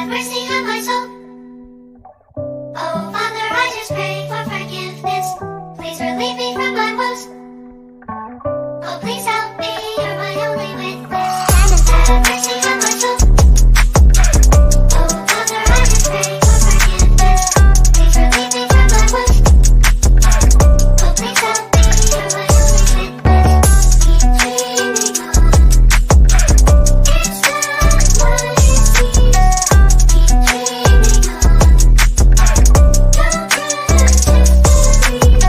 have mercy on my soul. Oh, Father, I just pray for forgiveness. Please relieve me from my woes. Oh, please help me, you're my only witness. Have mercy on my soul. Oh, Father, I just pray for forgiveness. Please relieve me from my woes. Oh, please help me, you're my only witness. Keep dreaming on. It's not what it seems. Keep dreaming on. Don't just believe.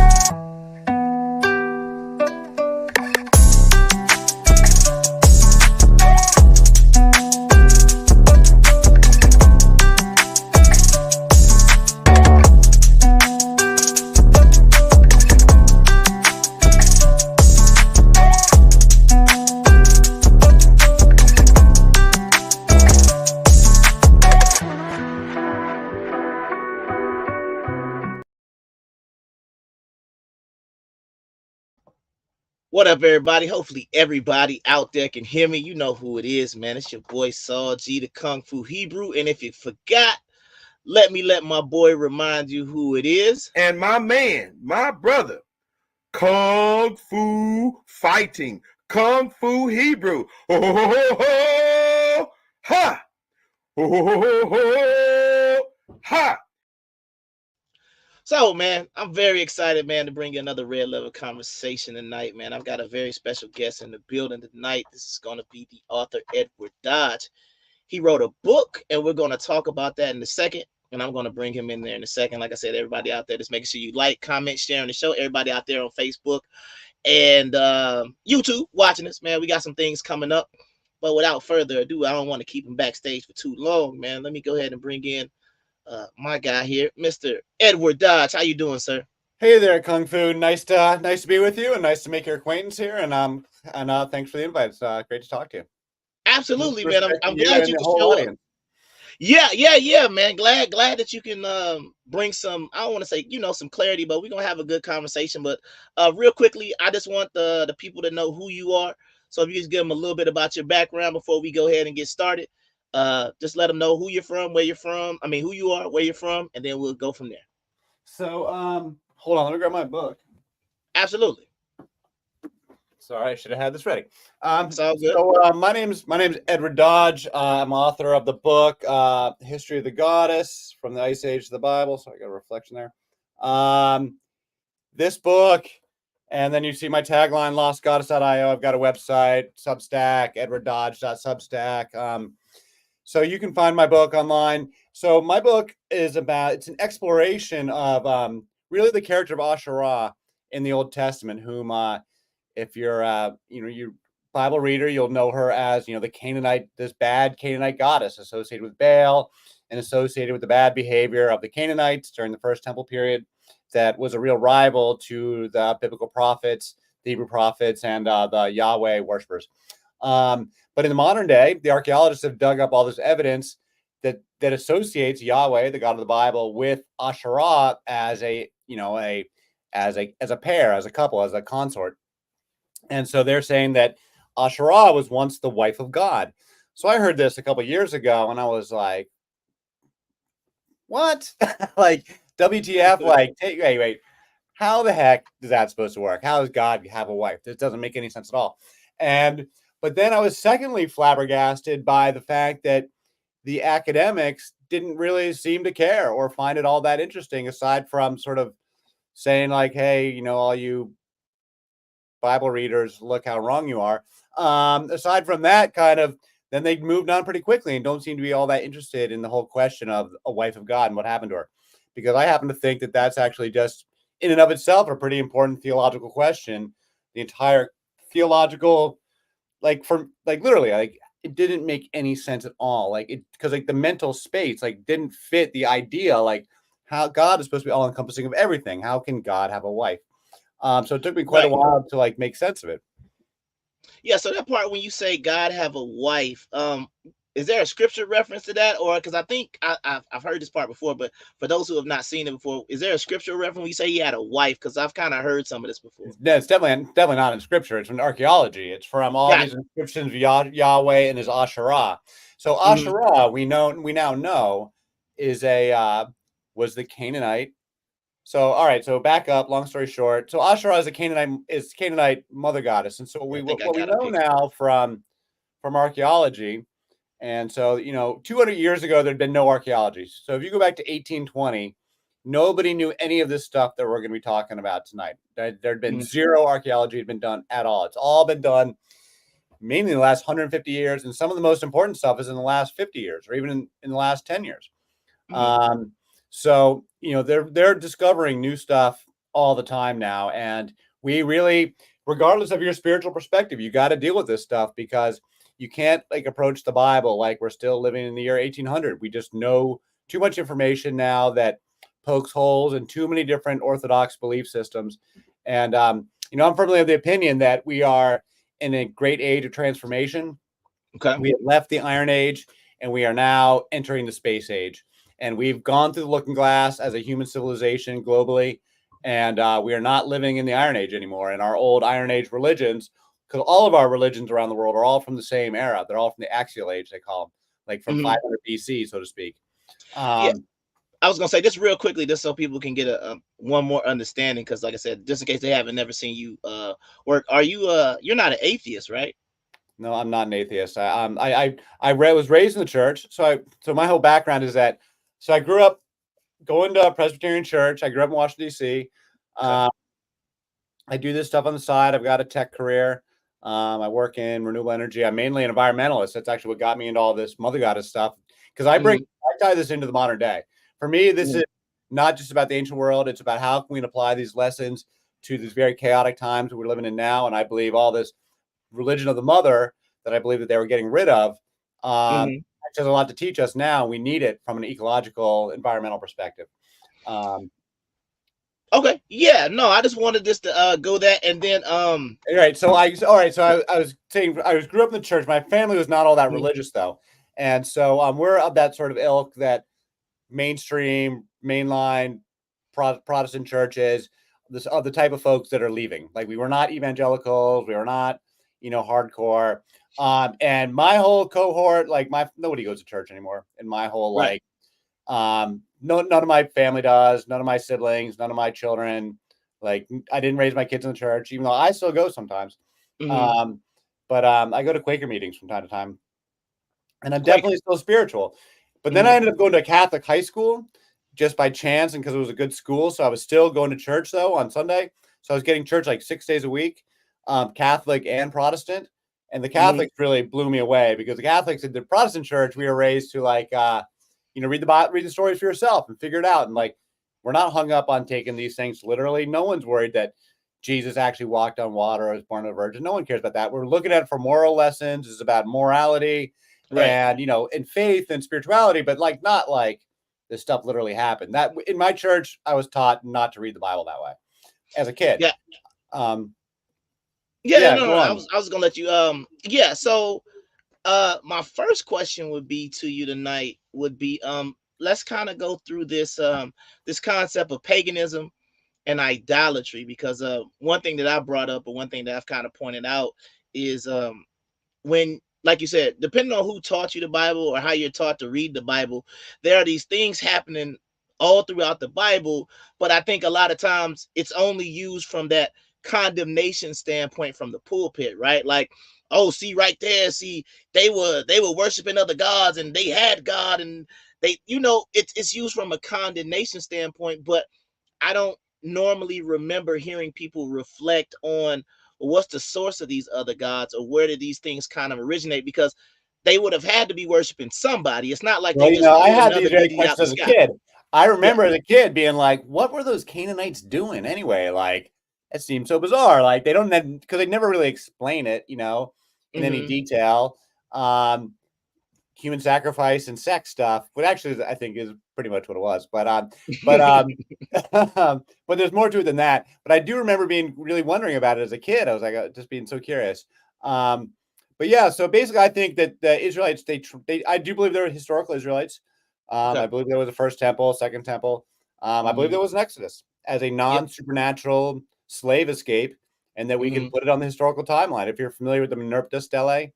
What up, everybody? Hopefully, everybody out there can hear me. You know who it is, man. It's your boy Saul G, the Kung Fu Hebrew. And if you forgot, let my boy remind you who it is. And my man, my brother, Kung Fu Fighting, Kung Fu Hebrew. Ho, ho, ho, ho, ha! Ho, ho, ho, ho, ha! So, man, I'm very excited, man, to bring you another Red Level conversation tonight, man. I've got a very special guest in the building tonight. This is going to be the author, Edward Dodge. He wrote a book, and we're going to talk about that in a second. And I'm going to bring him in there in a second. Like I said, everybody out there, just making sure you like, comment, sharing the show. Everybody out there on Facebook and YouTube watching us, man. We got some things coming up. But without further ado, I don't want to keep him backstage for too long, man. Let me go ahead and bring in my guy here, Mr. Edward Dodge. How you doing, sir? Hey there, Kung Fu. Nice to be with you, and nice to make your acquaintance here. And thanks for the invite. It's great to talk to you. Absolutely, man. I'm You glad and you the can whole show up. audience. Yeah, man. Glad that you can bring some, I don't want to say, some clarity, but we're gonna have a good conversation. But real quickly, I just want the people to know who you are. So if you just give them a little bit about your background before we go ahead and get started, just let them know who you're from, where you're from. I mean, who you are, where you're from, and then we'll go from there. So, hold on. Let me grab my book. Absolutely. Sorry, I should have had this ready. It's all good. So, my name's Edward Dodge. I'm author of the book History of the Goddess from the Ice Age to the Bible. So I got a reflection there. This book, and then you see my tagline, lostgoddess.io. I've got a website, Substack, edwarddodge.substack. So you can find my book online. So my book is it's an exploration of really the character of Asherah in the Old Testament, whom if you're you Bible reader, you'll know her as the Canaanite, this bad Canaanite goddess associated with Baal and associated with the bad behavior of the Canaanites during the First Temple period. That was a real rival to the biblical prophets, the Hebrew prophets, and the Yahweh worshipers. But in the modern day, the archaeologists have dug up all this evidence that associates Yahweh, the God of the Bible, with Asherah as a pair, as a couple, as a consort. And so they're saying that Asherah was once the wife of God. So I heard this a couple of years ago, and I was like, "What? Like WTF? Like, wait, how the heck is that supposed to work? How does God have a wife? This doesn't make any sense at all." But then I was secondly flabbergasted by the fact that the academics didn't really seem to care or find it all that interesting, aside from sort of saying like, "Hey, all you Bible readers, look how wrong you are." Aside from that, then they moved on pretty quickly and don't seem to be all that interested in the whole question of a wife of God and what happened to her. Because I happen to think that that's actually just in and of itself a pretty important theological question. The entire theological, literally, it didn't make any sense at all. Because the mental space didn't fit the idea how God is supposed to be all encompassing of everything. How can God have a wife? So it took me quite a while to make sense of it. Yeah, so that part when you say God have a wife, is there a scripture reference to that? Or because I think I've heard this part before, but for those who have not seen it before, is there a scripture reference when you say he had a wife? Because I've kind of heard some of this before. It's definitely not in scripture. It's from archaeology. It's from all these inscriptions of Yahweh and his Asherah. So Mhm. Asherah, we now know is was the Canaanite. So all right, so back up. Long story short, so Asherah is a Canaanite mother goddess, and so I think I what we got a know picture. now from archaeology, and so 200 years ago there'd been no archaeology. So if you go back to 1820, nobody knew any of this stuff that we're going to be talking about tonight. There'd been Mhm. zero archaeology had been done at all. It's all been done mainly in the last 150 years, and some of the most important stuff is in the last 50 years, or even in the last 10 years. Mhm. So they're discovering new stuff all the time now, and we really, regardless of your spiritual perspective, you got to deal with this stuff because you can't like approach the Bible like we're still living in the year 1800. We just know too much information now that pokes holes in too many different orthodox belief systems, and I'm firmly of the opinion that we are in a great age of transformation. Okay. We have left the Iron Age and we are now entering the space age. And we've gone through the looking glass as a human civilization globally. And we are not living in the Iron Age anymore. And our old Iron Age religions, because all of our religions around the world are all from the same era. They're all from the Axial Age, they call them, like from Mhm. 500 BC, so to speak. Yeah, Um, I was gonna say just real quickly, just so people can get a one more understanding, because like I said, just in case they haven't never seen you work, are you you're not an atheist, right? no, I'm not an atheist. Was raised in the church. So my whole background is that, so I grew up going to a Presbyterian church. I grew up in Washington, D.C. Okay. I do this stuff on the side. I've got a tech career. I work in renewable energy. I'm mainly an environmentalist. That's actually what got me into all this mother goddess stuff. Because I tie this into the modern day. For me, this Mhm. is not just about the ancient world. It's about how can we apply these lessons to these very chaotic times that we're living in now. And I believe all this religion of the mother that I believe that they were getting rid of Mhm. actually has a lot to teach us now. We need it from an ecological, environmental perspective. Um, Okay. Yeah. No, I just wanted this to go that, and then All right. So I was saying grew up in the church. My family was not all that Mhm. religious though, and so we're of that sort of ilk that mainstream, mainline Protestant churches, this of the type of folks that are leaving. Like we were not evangelicals, we were not hardcore. And my whole cohort, like nobody goes to church anymore. In my whole Right. no, none of my family does, none of my siblings, none of my children. Like I didn't raise my kids in the church, even though I still go sometimes. Mhm. Um, but I go to Quaker meetings from time to time, and I'm Quaker. definitely still spiritual. But then I Mhm. ended up going to a Catholic high school just by chance and because it was a good school. So I was still going to church though on Sunday. So I was getting church like 6 days a week, Catholic and Protestant. And the Mhm. Catholics really blew me away because the Catholics in the Protestant church, we were raised to like, read the Bible, read the stories for yourself and figure it out. And like, we're not hung up on taking these things literally. No one's worried that Jesus actually walked on water or was born of a virgin. No one cares about that. We're looking at it for moral lessons. It's about morality Right. and in faith and spirituality, but like not like this stuff literally happened. That in my church, I was taught not to read the Bible that way as a kid. Yeah. Um, Yeah. yeah, No. go No. on. I was gonna let you. Yeah. So, my first question would be to you tonight. Would be let's kind of go through this concept of paganism and idolatry, because one thing that I brought up, or one thing that I've kind of pointed out, is when, like you said, depending on who taught you the Bible or how you're taught to read the Bible, there are these things happening all throughout the Bible. But I think a lot of times it's only used from that condemnation standpoint from the pulpit, right? Like, oh, see right there, see, they were worshiping other gods and they had God, and it's used from a condemnation standpoint. But I don't normally remember hearing people reflect on, well, what's the source of these other gods, or where did these things kind of originate, because they would have had to be worshiping somebody. It's not like Well, they just I pulled had another these very deity out the questions as a sky. kid. I Yeah. remember as a kid being like, "What were those Canaanites doing anyway?" Like, it seems so bizarre. Like they don't because they never really explain it, in any Hmm. detail. Um, Human sacrifice and sex stuff, but actually I think is pretty much what it was. But but there's more to it than that. But I do remember being really wondering about it as a kid. I was like just being so curious. Um, but yeah, so basically, I think that the Israelites they I do believe they were historical Israelites. I Okay. believe there was a first temple, second temple. I believe Hmm. there was an Exodus as a Yep. non-supernatural slave escape, and that we can Hmm. put it on the historical timeline. If you're familiar with the Merneptah stele,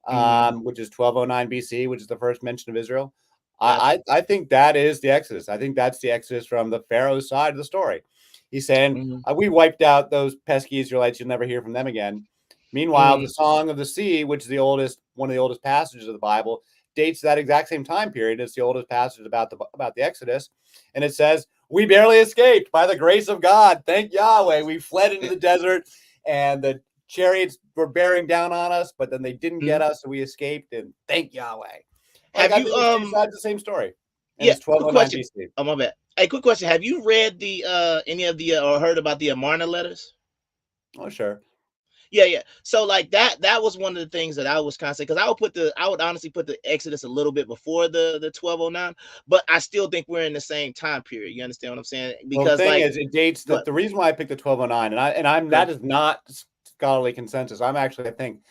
which is 1209 BC, which is the first mention of Israel. Gotcha. I think that is the Exodus. I think that's the Exodus from the Pharaoh's side of the story. He's saying, Mhm. we wiped out those pesky Israelites. You'll never hear from them again. Meanwhile, the Song of the Sea, which is one of the oldest passages of the Bible, dates that exact same time period. It's the oldest passage about the Exodus. And it says, we barely escaped by the grace of God. Thank Yahweh. We fled into the desert, and the chariots were bearing down on us, but then they didn't get us, so we escaped, and thank Yahweh. Like, Have I you think it's two sides of the same story. And yeah, it's quick 1209 question. BC. Oh, my bad. Hey, quick question. Have you read the any of the or heard about the Amarna letters? Oh, sure. Yeah. So like that was one of the things that I was constantly, because I would honestly put the Exodus a little bit before the 1209, but I still think we're in the same time period. You understand what I'm saying? Well, the Because thing like, is, it dates but the reason why I picked the 1209, and that is not scholarly consensus. I think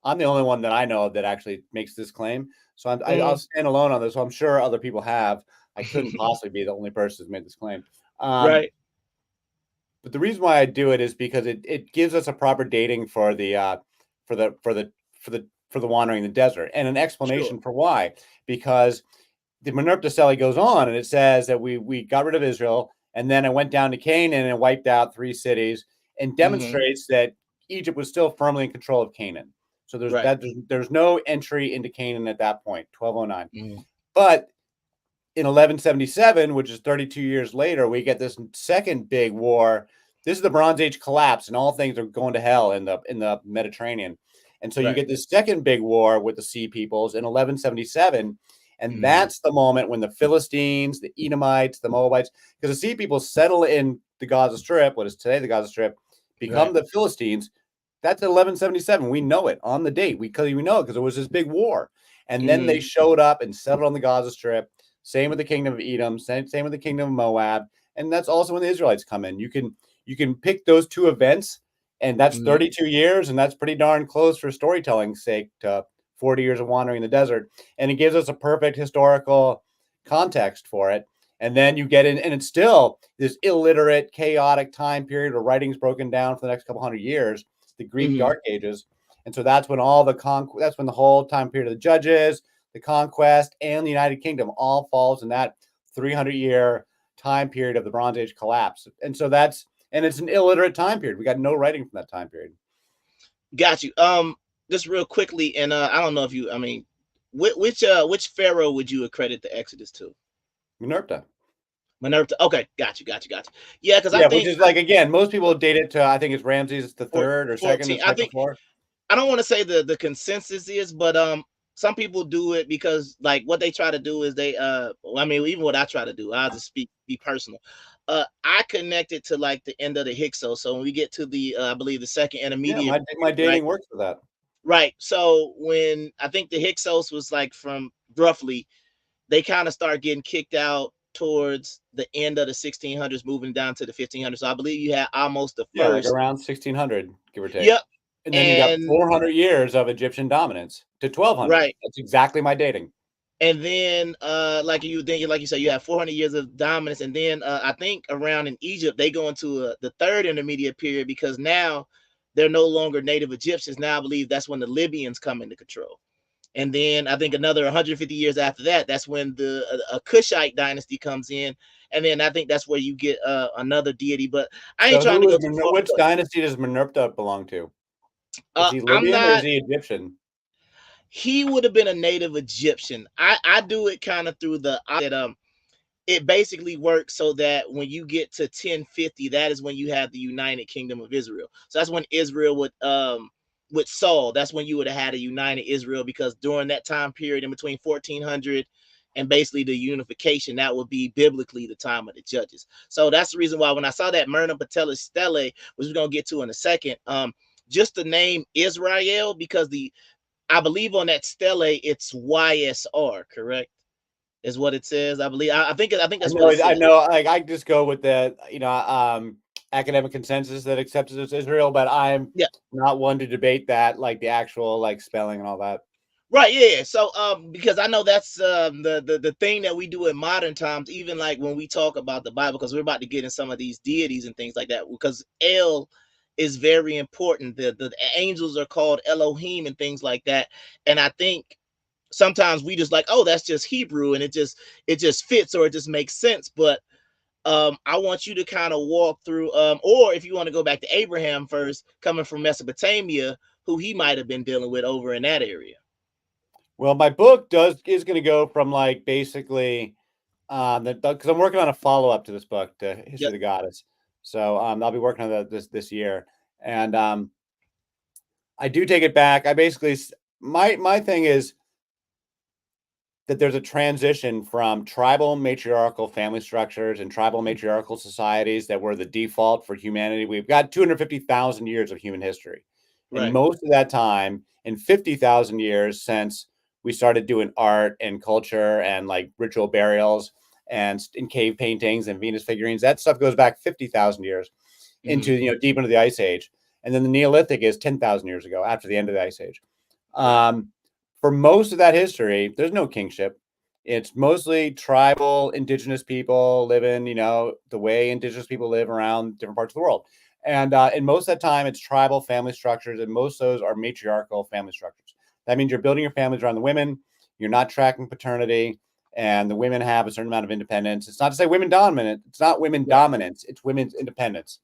I'm the only one that I know of that actually makes this claim. So I'll stand alone on this. So I'm sure other people have. I couldn't possibly be the only person who's made this claim. right. But the reason why I do it is because it gives us a proper dating for the wandering in the desert, and an explanation Sure. for why. Because the Menurta Stele goes on, and it says that we got rid of Israel, and then it went down to Canaan and wiped out 3 cities, and demonstrates that Egypt was still firmly in control of Canaan. So Right. there's no entry into Canaan at that point, 1209. Mhm. But in 1177, which is 32 years later, we get this second big war. This is the Bronze Age collapse, and all things are going to hell in the Mediterranean. And so you Right. get this second big war with the Sea Peoples in 1177, and Mhm. that's the moment when the Philistines, the Edomites, the Moabites, because the Sea Peoples settle in the Gaza Strip, what is today the Gaza Strip, become Right. the Philistines. That's 1177. We know it on the date. We know it because it was this big war. And then they showed up and settled on the Gaza Strip. Same with the kingdom of Edom, same with the kingdom of Moab, and that's also when the Israelites come in. You can pick those two events, and that's 32 years, and that's pretty darn close for storytelling's sake to 40 years of wandering in the desert, and it gives us a perfect historical context for it. And then you get in, and it's still this illiterate, chaotic time period where writing's broken down for the next couple hundred years, the Greek Dark Ages, and so that's when that's when the whole time period of the Judges, the conquest, and the United Kingdom all falls in that 300-year time period of the Bronze Age collapse. And so it's an illiterate time period. We got no writing from that time period. Got you. Just real quickly, and I don't know if you, I mean, which pharaoh would you accredit the Exodus to? Menurta. Minerva. Okay, got you. Yeah, because I Yeah, which think is like, again, most people date it to, I think it's Ramses the for third or second, 14. it's I right think before. I don't want to say the consensus is, but some people do it because like what they try to do is they well, I mean, even what I try to do, I'll just be personal. I connect it to like the end of the Hyksos. So when we get to the I believe the second Yeah, intermediate, my right? dating works for that. Right. So when I think the Hyksos was like from roughly, they kind of start getting kicked out towards the end of the 1600s, moving down to the 1500s. So I believe you had almost the Yeah, like first. around 1600, give or take. Yep. And then you got And 400 years of Egyptian dominance to 1200. right. That's exactly my dating. And then like you said, you have 400 years of dominance. And then I think around in Egypt, they go into the third intermediate period because now they're no longer native Egyptians. Now I believe that's when the Libyans come into control. And then I think another 150 years after that, that's when the a Kushite dynasty comes in. And then I think that's where you get another deity. But I ain't So trying to go too far. which dynasty does Menurta belong to? Is he I'm Libyan or is not. he Egyptian? He would have been a native Egyptian. I do it kind of through the that it basically works so that when you get to 1050, that is when you have the United Kingdom of Israel. So that's when Israel would with Saul, that's when you would have had a united Israel, because during that time period in between 1400 and basically the unification, that would be biblically the time of the judges. So that's the reason why when I saw that Myrna Patella Stele, which we're gonna get to in a second, just the name Israel, because I believe on that stele it's YSR, correct? Is what it says. I believe. I think that's what it I says. know. Like, I just go with the academic consensus that accepts it as Israel, but I'm Yeah. not one to debate that, like the actual like spelling and all that. Right. Yeah. So because I know that's the thing that we do in modern times, even like when we talk about the Bible, because we're about to get in some of these deities and things like that. Because El is very important. The angels are called Elohim and things like that. And I think sometimes we just like, oh, that's just Hebrew, and it just fits, or it just makes sense. But I want you to kind of walk through, or if you want to go back to Abraham first, coming from Mesopotamia, who he might have been dealing with over in that area. Well, my book is going to go from like basically, because I'm working on a follow up to this book, to History Yep. of the Goddess. So I'll be working on that this year, and I do take it back. I basically my thing is that there's a transition from tribal matriarchal family structures and tribal matriarchal societies that were the default for humanity. We've got 250,000 years of human history. And Right. most of that time, in 50,000 years since we started doing art and culture and like ritual burials and in cave paintings and Venus figurines, that stuff goes back 50,000 years into, deep into the Ice Age. And then the Neolithic is 10,000 years ago, after the end of the Ice Age. For most of that history, there's no kingship. It's mostly tribal, indigenous people living, the way indigenous people live around different parts of the world. And most of that time, it's tribal family structures, and most of those are matriarchal family structures. That means you're building your families around the women. You're not tracking paternity, and the women have a certain amount of independence. It's not to say women dominant. It's not women dominance. It's women's independence.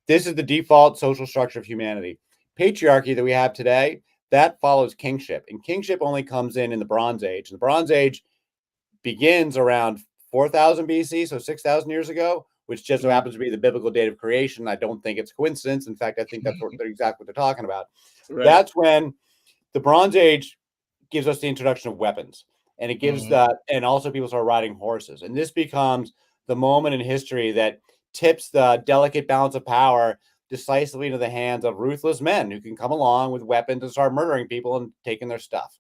This is the default social structure of humanity. Patriarchy that we have today, that follows kingship, and kingship only comes in the Bronze Age. And the Bronze Age begins around 4,000 BC, so 6,000 years ago, which just so happens to be the biblical date of creation. I don't think it's coincidence. In fact, I think that's exactly what they're talking about. Right. That's when the Bronze Age gives us the introduction of weapons, and it gives and also people start riding horses. And this becomes the moment in history that tips the delicate balance of power decisively into the hands of ruthless men who can come along with weapons and start murdering people and taking their stuff.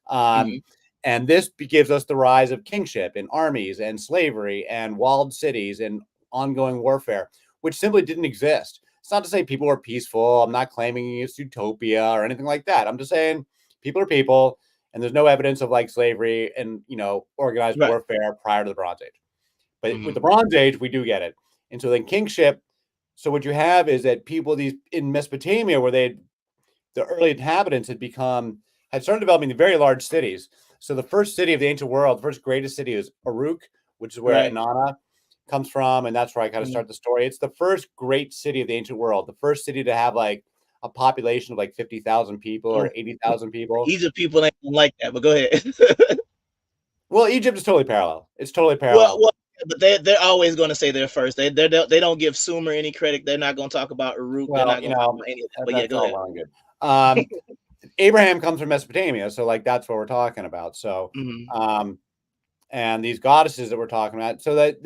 And this gives us the rise of kingship and armies and slavery and walled cities and ongoing warfare, which simply didn't exist. It's not to say people are peaceful. I'm not claiming it's utopia or anything like that. I'm just saying people are people, and there's no evidence of like slavery and, organized warfare prior to the Bronze Age. But with the Bronze Age, we do get it. And so then kingship. So what you have is that people in Mesopotamia, where the early inhabitants had started developing the very large cities. So the first city of the ancient world, the first greatest city is Uruk, which is where Inanna comes from. And that's where I kind of start the story. It's the first great city of the ancient world, the first city to have like a population of like 50,000 people or 80,000 people. Egypt people ain't like that, but go ahead. Well, Egypt is totally parallel. It's totally parallel. Well, but they're always going to say they're first. They don't give Sumer any credit. They're not going to talk about Uruk. Well, they're not going to talk about any of that. But yeah, go ahead. Well and good. Abraham comes from Mesopotamia, so like that's what we're talking about. So, and these goddesses that we're talking about. So that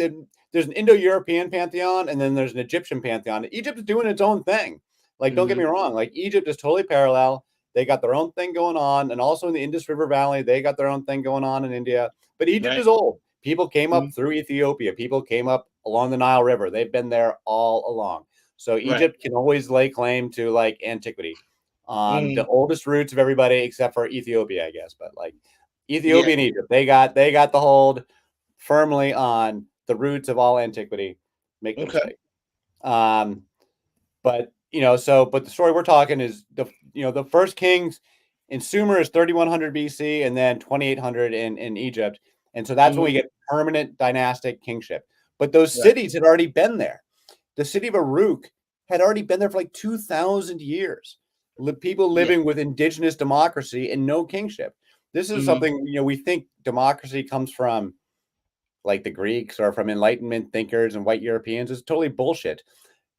there's an Indo-European pantheon, and then there's an Egyptian pantheon. Egypt is doing its own thing. Like, don't get me wrong. Like, Egypt is totally parallel. They got their own thing going on, and also in the Indus River Valley, they got their own thing going on in India. But Egypt is old. People came up through Ethiopia. People came up along the Nile River. They've been there all along. So Egypt can always lay claim to like antiquity on the oldest roots of everybody, except for Ethiopia, I guess. But like Ethiopia and Egypt, they got the hold firmly on the roots of all antiquity. Make no mistake. But the story we're talking is the first kings in Sumer is 3100 BC and then 2800 in Egypt. And so that's when we get permanent dynastic kingship. But those cities had already been there. The city of Uruk had already been there for like 2,000 years. People living with indigenous democracy and no kingship. This is something, we think democracy comes from like the Greeks or from Enlightenment thinkers and white Europeans. It's totally bullshit.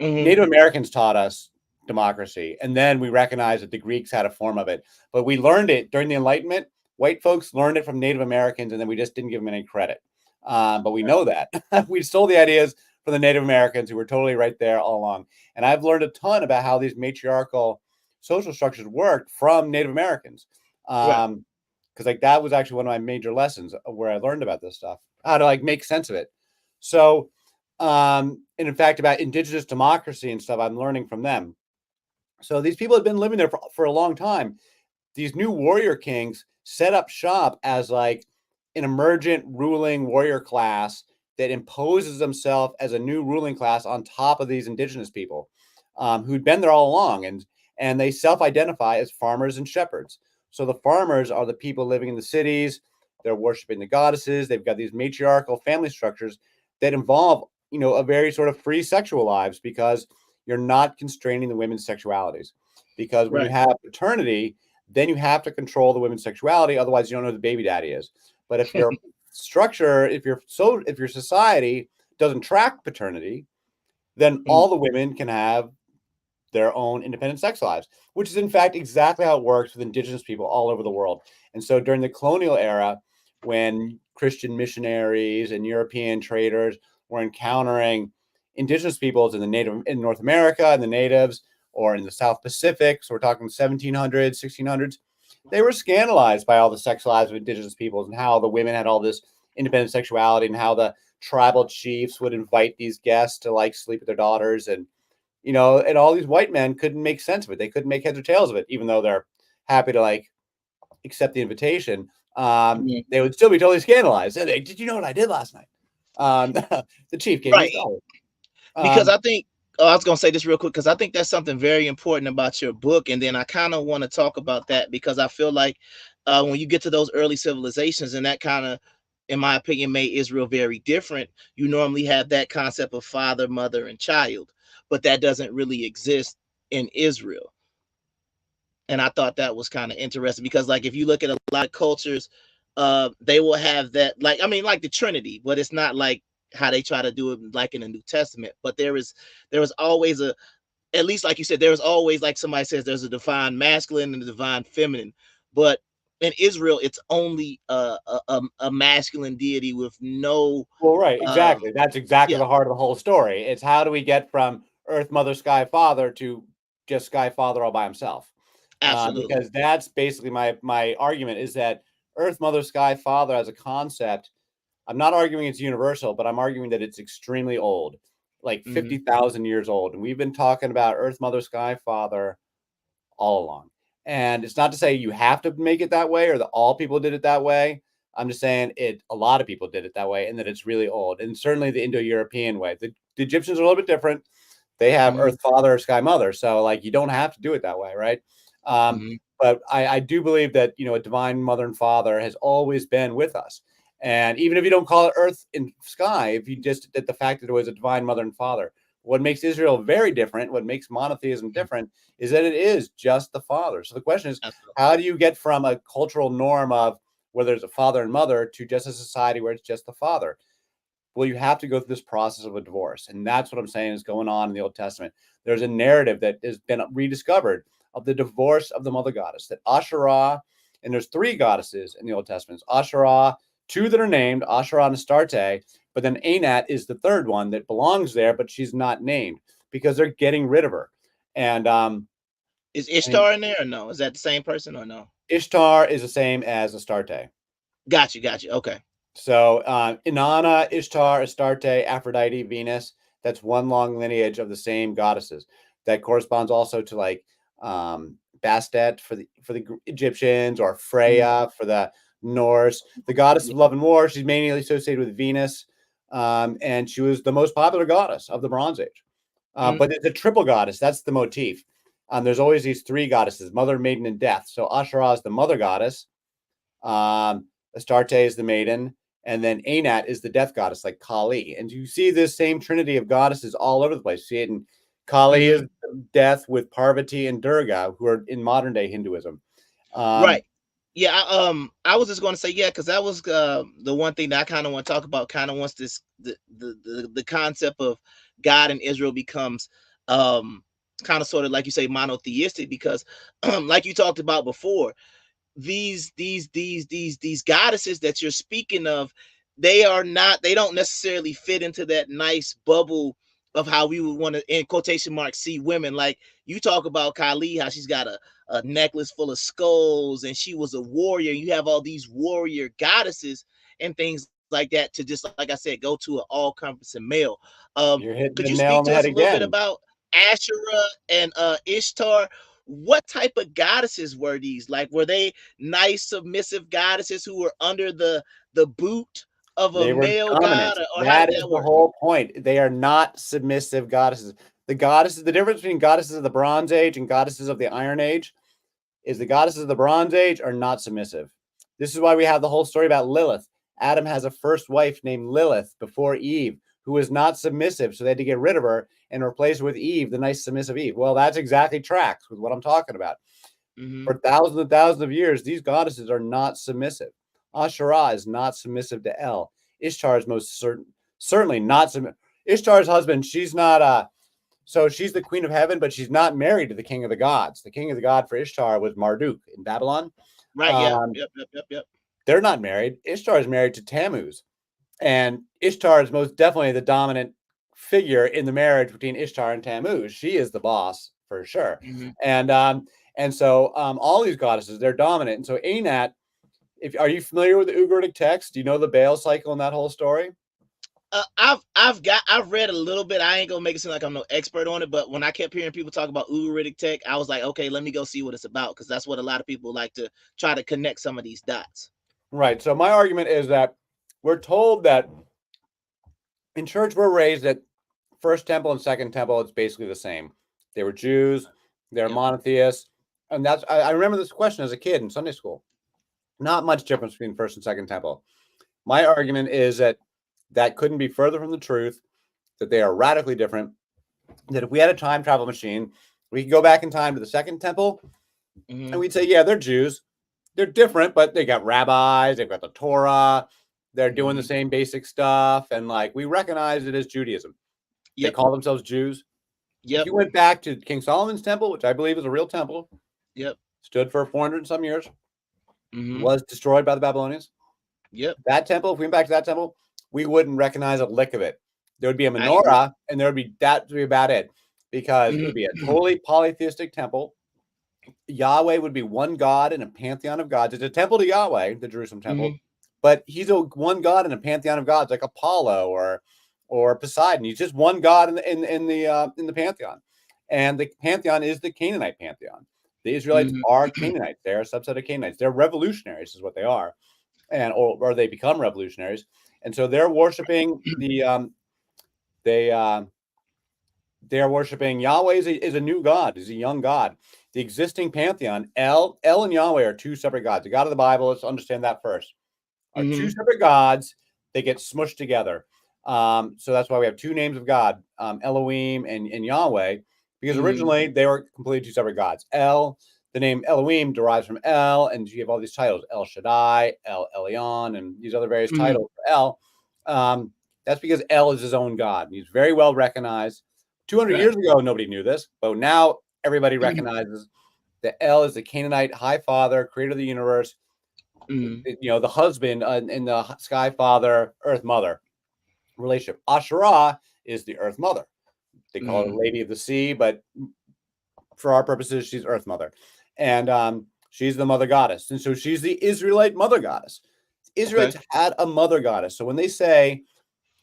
Native Americans taught us democracy. And then we recognized that the Greeks had a form of it. But we learned it during the Enlightenment. White folks learned it from Native Americans, and then we just didn't give them any credit. But we know that. We stole the ideas from the Native Americans who were totally right there all along. And I've learned a ton about how these matriarchal social structures worked from Native Americans. Because like that was actually one of my major lessons where I learned about this stuff, how to like make sense of it. So, and in fact, about indigenous democracy and stuff, I'm learning from them. So these people have been living there for a long time. These new warrior kings set up shop as like an emergent ruling warrior class that imposes themselves as a new ruling class on top of these indigenous people. who'd been there all along, and they self-identify as farmers and shepherds. So the farmers are the people living in the cities. They're worshiping the goddesses. They've got these matriarchal family structures that involve, a very sort of free sexual lives, because you're not constraining the women's sexualities. Because when you Right. have paternity, then you have to control the women's sexuality. Otherwise, you don't know who the baby daddy is. But if your structure, if your society doesn't track paternity, then all the women can have their own independent sex lives, which is in fact exactly how it works with indigenous people all over the world. And so during the colonial era, when Christian missionaries and European traders were encountering indigenous peoples in North America and the natives, or in the South Pacific, so we're talking 1700s, 1600s, they were scandalized by all the sex lives of indigenous peoples and how the women had all this independent sexuality, and how the tribal chiefs would invite these guests to like sleep with their daughters, and and all these white men couldn't make sense of it. They couldn't make heads or tails of it, even though they're happy to like accept the invitation. They would still be totally scandalized. And did you know what I did last night? The chief gave me Right. a dollar. Because I think I was gonna say this real quick, because I think that's something very important about your book, and then I kind of want to talk about that, because I feel like when you get to those early civilizations, and that kind of, in my opinion, made Israel very different. You normally have that concept of father, mother, and child, but that doesn't really exist in Israel. And I thought that was kind of interesting, because like if you look at a lot of cultures, they will have that, like, I mean, like the Trinity, but it's not like how they try to do it like in the New Testament. But there is always a, at least like you said, there is always, like somebody says, there's a divine masculine and a divine feminine. But in Israel, it's only a masculine deity with no Well, right, exactly. That's exactly yeah, the heart of the whole story. It's how do we get from Earth Mother Sky Father to just Sky Father all by himself? absolutely. Because that's basically my argument, is that Earth Mother Sky Father as a concept, I'm not arguing it's universal, but I'm arguing that it's extremely old, like Hmm. 50,000 years old. And we've been talking about Earth Mother Sky Father all along. And it's not to say you have to make it that way, or that all people did it that way. I'm just saying a lot of people did it that way, and that it's really old. And certainly the Indo-European way. The Egyptians are a little bit different. They have Hmm. Earth Father or Sky Mother. So like you don't have to do it that way, right? Hmm. But I do believe that a divine mother and father has always been with us. And even if you don't call it Earth and Sky, if you just did the fact that it was a divine mother and father, what makes Israel very different, what makes monotheism different, is that it is just the father. So the question is, Absolutely. how do you get from a cultural norm of where there's a father and mother to just a society where it's just the father? Well, you have to go through this process of a divorce. And that's what I'm saying is going on in the Old Testament. There's a narrative that has been rediscovered of the divorce of the mother goddess, that Asherah, and there's three goddesses in the Old Testament. It's Asherah, two that are named, Asherah and Astarte, but then Anat is the third one that belongs there, but she's not named because they're getting rid of her. And Is and Ishtar in there or no? Is that the same person or no? Ishtar is the same as Astarte. Got you. Okay. So Inanna, Ishtar, Astarte, Aphrodite, Venus, that's one long lineage of the same goddesses. That corresponds also to like Bastet for the Egyptians, or Freya for the Norse. The goddess of love and war, she's mainly associated with Venus. And she was the most popular goddess of the Bronze Age. Mhm. But it's a triple goddess. That's the motif. There's always these three goddesses: mother, maiden, and death. So Asherah is the mother goddess. Astarte is the maiden, and then Anat is the death goddess, like Kali. And you see this same trinity of goddesses all over the place. You see it in Kali is Mhm. death with Parvati and Durga, who are in modern day Hinduism. Right. Yeah, I was just going to say, yeah, because that was the one thing that I kind of want to talk about. Kind of once this the concept of God in Israel becomes kind of sort of like you say monotheistic, because like you talked about before, these goddesses that you're speaking of, they don't necessarily fit into that nice bubble of how we would want to, in quotation marks, see women. Like you talk about Kali, how she's got a necklace full of skulls and she was a warrior. You have all these warrior goddesses and things like that, to just, like I said, go to an all-encompassing male. You're hitting Could the you nail speak on the to head us a little bit again. about Asherah and Ishtar? What type of goddesses were these? Like, were they nice, submissive goddesses who were under the boot of a They were male god, dominant. or how did That is that the work? whole point. They are not submissive goddesses. The goddesses, the difference between goddesses of the Bronze Age and goddesses of the Iron Age is the goddesses of the Bronze Age are not submissive. This is why we have the whole story about Lilith. Adam has a first wife named Lilith before Eve, who was not submissive, so they had to get rid of her and replace her with Eve, the nice submissive Eve. Well, that's exactly tracks with what I'm talking about. Mhm. For thousands and thousands of years, these goddesses are not submissive. Asherah is not submissive to El. Ishtar is certainly not submissive. Ishtar's husband, she's not so she's the queen of heaven, but she's not married to the king of the gods. The king of the god for Ishtar was Marduk in Babylon. Right. Yeah. Um, Yep. They're not married. Ishtar is married to Tammuz. And Ishtar is most definitely the dominant figure in the marriage between Ishtar and Tammuz. She is the boss for sure. Mhm. And so all these goddesses, they're dominant. And so Anat, are you familiar with the Ugaritic text? Do you know the Baal cycle and that whole story? I've read a little bit. I ain't gonna make it seem like I'm no expert on it, but when I kept hearing people talk about Ugaritic tech, I was like, okay, let me go see what it's about, because that's what a lot of people like to try to connect some of these dots. Right. So my argument is that we're told that in church we're raised that first temple and second temple, it's basically the same. They were Jews, they're monotheists. And that's I remember this question as a kid in Sunday school. Not much difference between first and second temple. My argument is that couldn't be further from the truth, that they are radically different. That if we had a time travel machine, we could go back in time to the second temple and we'd say, yeah, they're Jews. They're different, but they got rabbis, they've got the Torah, they're doing the same basic stuff. And like we recognize it as Judaism. They call themselves Jews. If you went back to King Solomon's temple, which I believe is a real temple, stood for 400 and some years, was destroyed by the Babylonians. That temple, if we went back to that temple, we wouldn't recognize a lick of it. There would be a menorah, and that would be about it, because it would be a totally polytheistic temple. Yahweh would be one God in a pantheon of gods. It's a temple to Yahweh, the Jerusalem temple, but he's a one God in a pantheon of gods, like Apollo or Poseidon. He's just one God in the pantheon, and the pantheon is the Canaanite pantheon. The Israelites are Canaanites. They're a subset of Canaanites. They're revolutionaries, is what they are, and or they become revolutionaries, and so they're worshiping they're worshiping Yahweh is a new God, is a young God. The existing pantheon, El and Yahweh are two separate gods. The God of the Bible, let's understand that first, are two separate gods. They get smushed together. So that's why we have two names of God, Elohim and Yahweh, because originally they were completely two separate gods. The name Elohim derives from El, and you have all these titles, El Shaddai, El Elyon, and these other various titles for El. That's because El is his own God. He's very well recognized. 200 years ago, nobody knew this, but now everybody recognizes that El is the Canaanite high father, creator of the universe, the husband and the sky father, earth mother relationship. Asherah is the earth mother. They call her Lady of the Sea, but for our purposes, she's earth mother. And she's the mother goddess. And so she's the Israelite mother goddess. Israelites had a mother goddess. So when they say,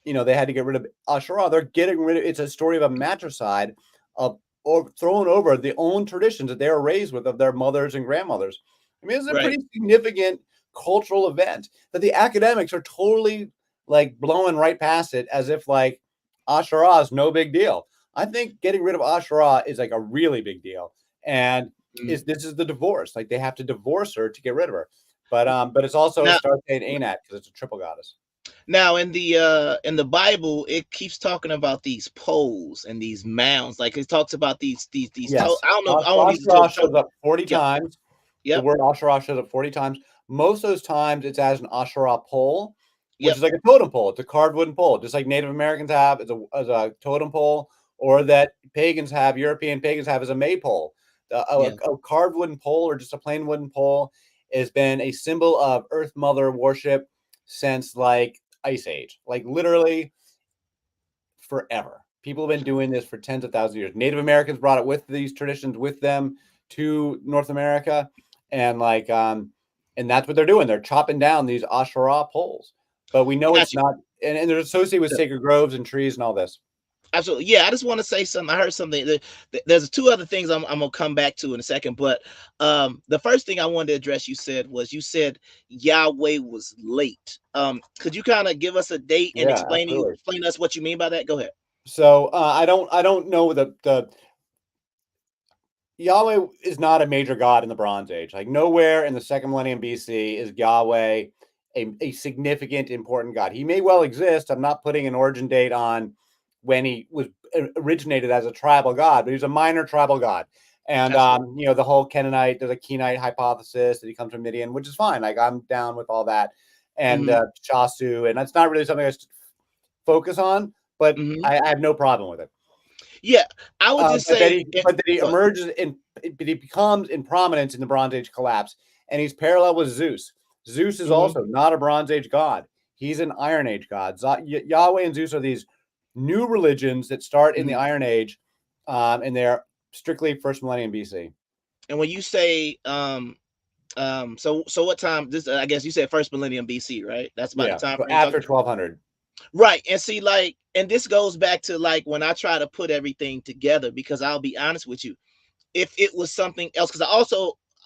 they had to get rid of Asherah, they're getting rid of, it's a story of a matricide or throwing over the own traditions that they were raised with of their mothers and grandmothers. I mean, it's a pretty significant cultural event that the academics are totally like blowing right past it as if like Asherah is no big deal. I think getting rid of Asherah is like a really big deal. And this is the divorce. Like they have to divorce her to get rid of her. But it's also a star saying Anat because it's a triple goddess. Now in the Bible, it keeps talking about these poles and these mounds. Like it talks about these. Yes. I don't know. Asherah shows up 40 times. The word Asherah shows up 40 times. Most of those times it's as an Asherah pole, which is like a totem pole. It's a carved wooden pole, just like Native Americans have as a totem pole, or that European pagans have as a maypole. A carved wooden pole or just a plain wooden pole has been a symbol of Earth Mother worship since like Ice Age, like literally forever. People have been doing this for tens of thousands of years. Native Americans brought it with these traditions with them to North America, and and that's what they're doing. They're chopping down these Asherah poles, but we know it's not, and they're associated with sacred groves and trees and all this. Absolutely. Yeah, I just want to say something. I heard something. There's two other things I'm going to come back to in a second. But the first thing I wanted to address, you said Yahweh was late. Could you kind of give us a date and explain to us what you mean by that? Go ahead. So I don't know the Yahweh is not a major god in the Bronze Age. Like nowhere in the second millennium BC is Yahweh a significant, important god. He may well exist. I'm not putting an origin date on when he was originated as a tribal god, but he's a minor tribal god. And Absolutely. the whole Canaanite, there's a Kenite hypothesis that he comes from Midian, which is fine. Like I'm down with all that. And Mhm. Shasu, and that's not really something I focus on, but Mhm. I have no problem with it. Yeah, I would just But that say he but that he go ahead. emerges but he becomes in prominence in the Bronze Age collapse, and he's parallel with Zeus. Zeus is Mhm. also not a Bronze Age god. He's an Iron Age god. Yahweh and Zeus are these new religions that start in the Mhm. Iron Age, and they're strictly first millennium BC. And when you say so what time this I guess you said first millennium BC, right? That's about the Yeah, time so frame you're after talking. 1200. Right. And see, like, and this goes back to like when I try to put everything together, because I'll be honest with you, if it was something else, because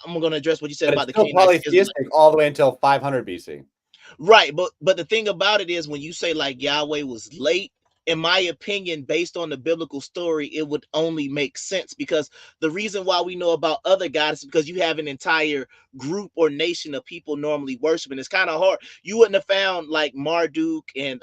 I'm gonna address what you said But about it's the still Canaanites. polytheistic all the way until 500 BC. Right, but the thing about it is when you say like Yahweh was late, in my opinion, based on the biblical story, it would only make sense because the reason why we know about other gods is because you have an entire group or nation of people normally worshiping. It's kind of hard. You wouldn't have found like Marduk and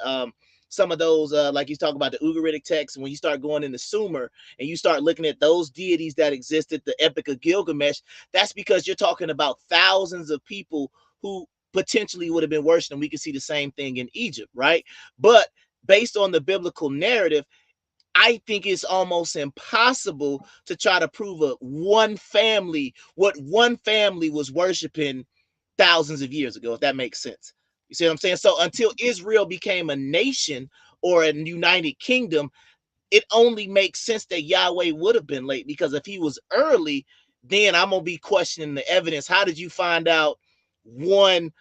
some of those like you talk about the Ugaritic text, and when you start going into Sumer and you start looking at those deities that existed, the Epic of Gilgamesh, that's because you're talking about thousands of people who potentially would have been worse, and we can see the same thing in Egypt, right? But based on the biblical narrative, I think it's almost impossible to try to prove what one family was worshiping thousands of years ago, if that makes sense. You see what I'm saying? So until Israel became a nation or a united kingdom, it only makes sense that Yahweh would have been late, because if he was early, then I'm gonna be questioning the evidence. How did you find out one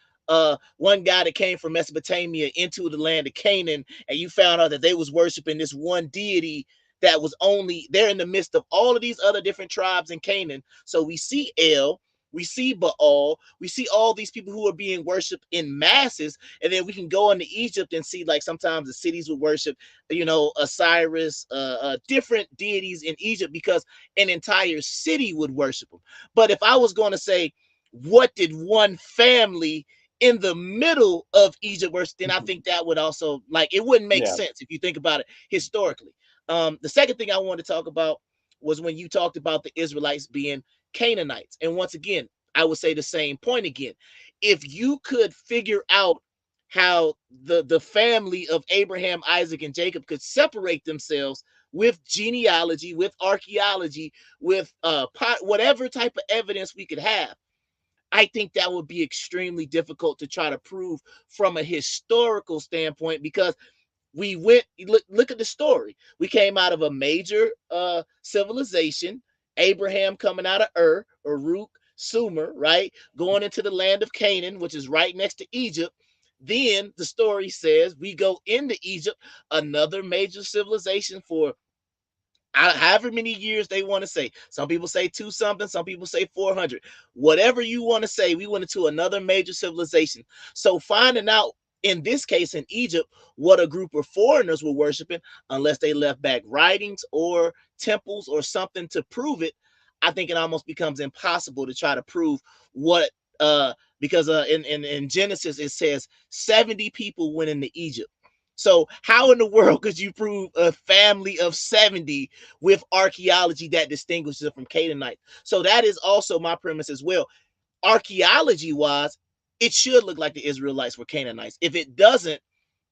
one guy that came from Mesopotamia into the land of Canaan, and you found out that they was worshiping this one deity that was only there in the midst of all of these other different tribes in Canaan? So we see El, we see Baal, we see all these people who are being worshipped in masses, and then we can go into Egypt and see like sometimes the cities would worship, Osiris, different deities in Egypt, because an entire city would worship them. But if I was going to say, what did one family in the middle of Egypt worship, then I think that would also, like, it wouldn't make Yeah. sense if you think about it historically. The second thing I wanted to talk about was when you talked about the Israelites being Canaanites. And once again, I would say the same point again. If you could figure out how the family of Abraham, Isaac, and Jacob could separate themselves with genealogy, with archaeology, with whatever type of evidence we could have, I think that would be extremely difficult to try to prove from a historical standpoint, because look at the story. We came out of a major civilization, Abraham coming out of Uruk, Sumer, right? Going into the land of Canaan, which is right next to Egypt. Then the story says we go into Egypt, another major civilization for however many years they want to say. Some people say two something, some people say 400. Whatever you want to say, we went into another major civilization. So finding out in this case in Egypt what a group of foreigners were worshiping, unless they left back writings or temples or something to prove it, I think it almost becomes impossible to try to prove what because in Genesis it says 70 people went into Egypt. So how in the world could you prove a family of 70 with archaeology that distinguishes it from Canaanite? So that is also my premise as well. Archaeology wise, it should look like the Israelites were Canaanites. If it doesn't,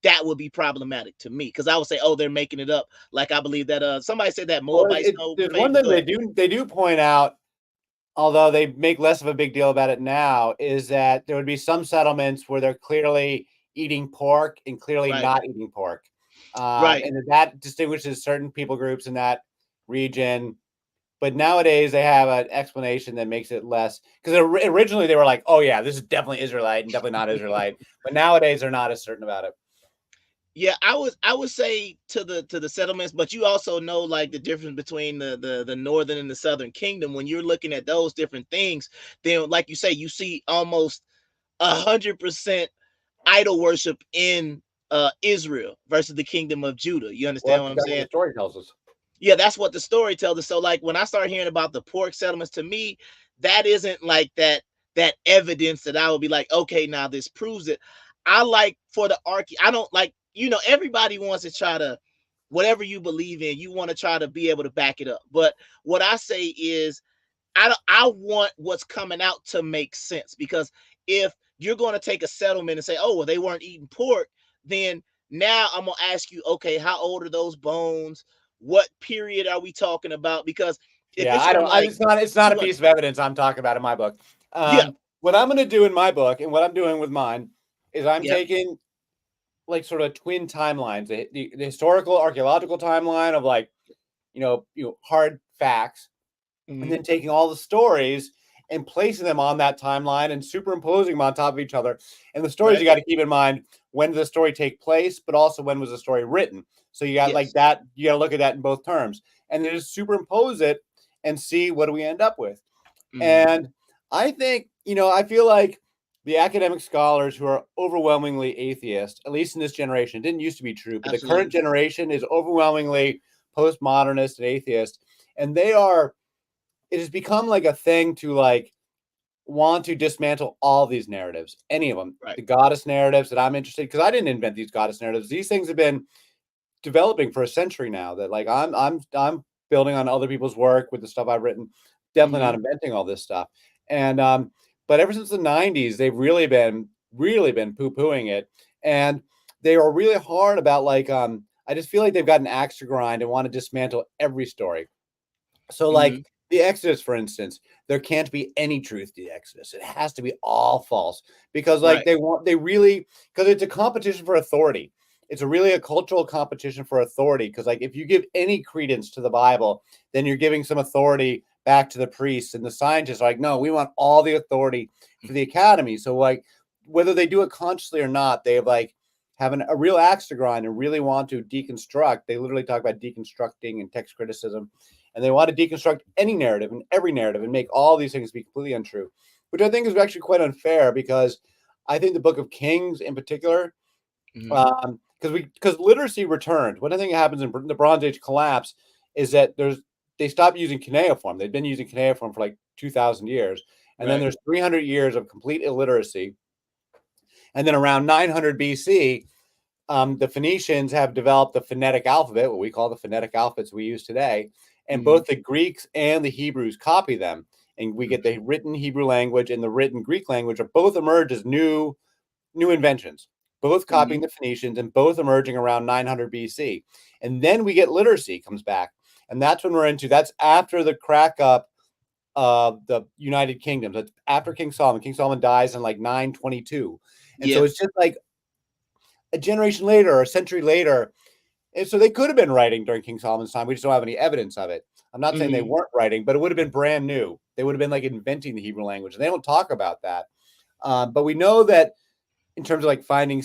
that would be problematic to me, because I would say, oh, they're making it up. Like I believe that somebody said that Well, Moabites know there's one famous. thing Go ahead. they do point out, although they make less of a big deal about it now, is that there would be some settlements where they're clearly eating pork and clearly Right, not eating pork, right. and that distinguishes certain people groups in that region. But nowadays they have an explanation that makes it less, because originally they were like, "Oh yeah, this is definitely Israelite and definitely not Israelite," but nowadays they're not as certain about it. Yeah, I would say to the settlements, but you also know like the difference between the northern and the southern kingdom. When you're looking at those different things, then like you say, you see almost 100% idol worship in Israel versus the kingdom of Judah. You Well, understand that's what I'm exactly what saying? the story tells us. Yeah, that's what the story tells us. So like when I start hearing about the pork settlements, to me, that isn't like that evidence that I would be like, okay, now this proves it. I like for the I don't like, everybody wants to try to, whatever you believe in, you want to try to be able to back it up. But what I say is I want what's coming out to make sense, because if you're going to take a settlement and say, oh, well, they weren't eating pork, then now I'm going to ask you, okay, how old are those bones? What period are we talking about? Because if Yeah, it's I on don't. like, It's not a right, piece of evidence I'm talking about in my book. yeah, What I'm going to do in my book, and what I'm doing with mine, is I'm yeah, taking like sort of twin timelines, the historical archaeological timeline of like hard facts, and mhm, then taking all the stories and placing them on that timeline and superimposing them on top of each other. And the stories, right, you got to keep in mind, when did the story take place, but also when was the story written. So you got like yes, that, you got to look at that in both terms, and then just superimpose it and see what do we end up with. mhm, And I think, I feel like the academic scholars who are overwhelmingly atheist, at least in this generation, it didn't used to be true, but the current absolutely, generation is overwhelmingly postmodernist and atheist. And it has become like a thing to like want to dismantle all these narratives, any of them, right, the goddess narratives that I'm interested, because I didn't invent these goddess narratives. These things have been developing for a century now, that like I'm building on other people's work with the stuff I've written, definitely not mhm, inventing all this stuff. And but ever since the 90s, they've really been poo-pooing it. And they are really hard about like I just feel like they've got an axe to grind and want to dismantle every story. So, like mhm, the Exodus, for instance, there can't be any truth to the Exodus. It has to be all false, because, like, right, because it's a competition for authority. It's a cultural competition for authority. Because, like, if you give any credence to the Bible, then you're giving some authority back to the priests, and the scientists are like, no, we want all the authority for the academy. So, like, whether they do it consciously or not, they have like having a real axe to grind and really want to deconstruct. They literally talk about deconstructing and text criticism, and they want to deconstruct any narrative and every narrative and make all these things be completely untrue, which I think is actually quite unfair, because I think the Book of Kings in particular, mhm, because literacy returned. One thing that happens in the Bronze Age collapse is that they stopped using cuneiform. They've been using cuneiform for like 2,000 years, and then right, there's 300 years of complete illiteracy, and then around 900 BC, the Phoenicians have developed the phonetic alphabet, what we call the phonetic alphabets we use today, and mhm, both the Greeks and the Hebrews copy them, and we get the written Hebrew language and the written Greek language are both emerge as new inventions, both copying mhm, the Phoenicians and both emerging around 900 BC. And then we get literacy comes back, and that's when that's after the crack up of the United Kingdoms. That's after King Solomon. King Solomon dies in like 922, and so yeah, it's just like a generation later or a century later. And so they could have been writing during King Solomon's time. We just don't have any evidence of it. I'm not saying they mhm, weren't writing, but it would have been brand new. They would have been like inventing the Hebrew language. And they don't talk about that. But we know that in terms of like finding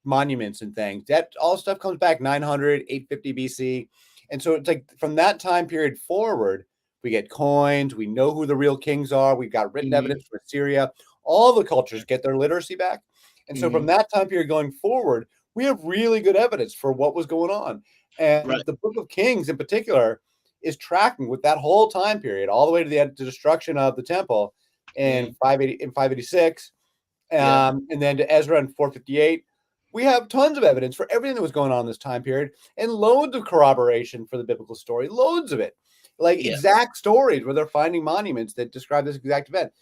monuments and things, that all stuff comes back 900, 850 BC. And so it's like from that time period forward, we get coins. We know who the real kings are. We've got written mhm, evidence from Assyria. All the cultures get their literacy back. And so from mhm, that time period going forward, we have really good evidence for what was going on. right, And the Book of Kings in particular is tracking with that whole time period, all the way to the destruction of the temple in mhm, 586, yeah, and then to Ezra in 458. We have tons of evidence for everything that was going on in this time period, and loads of corroboration for the biblical story, loads of it, like yeah, exact stories where they're finding monuments that describe this exact event.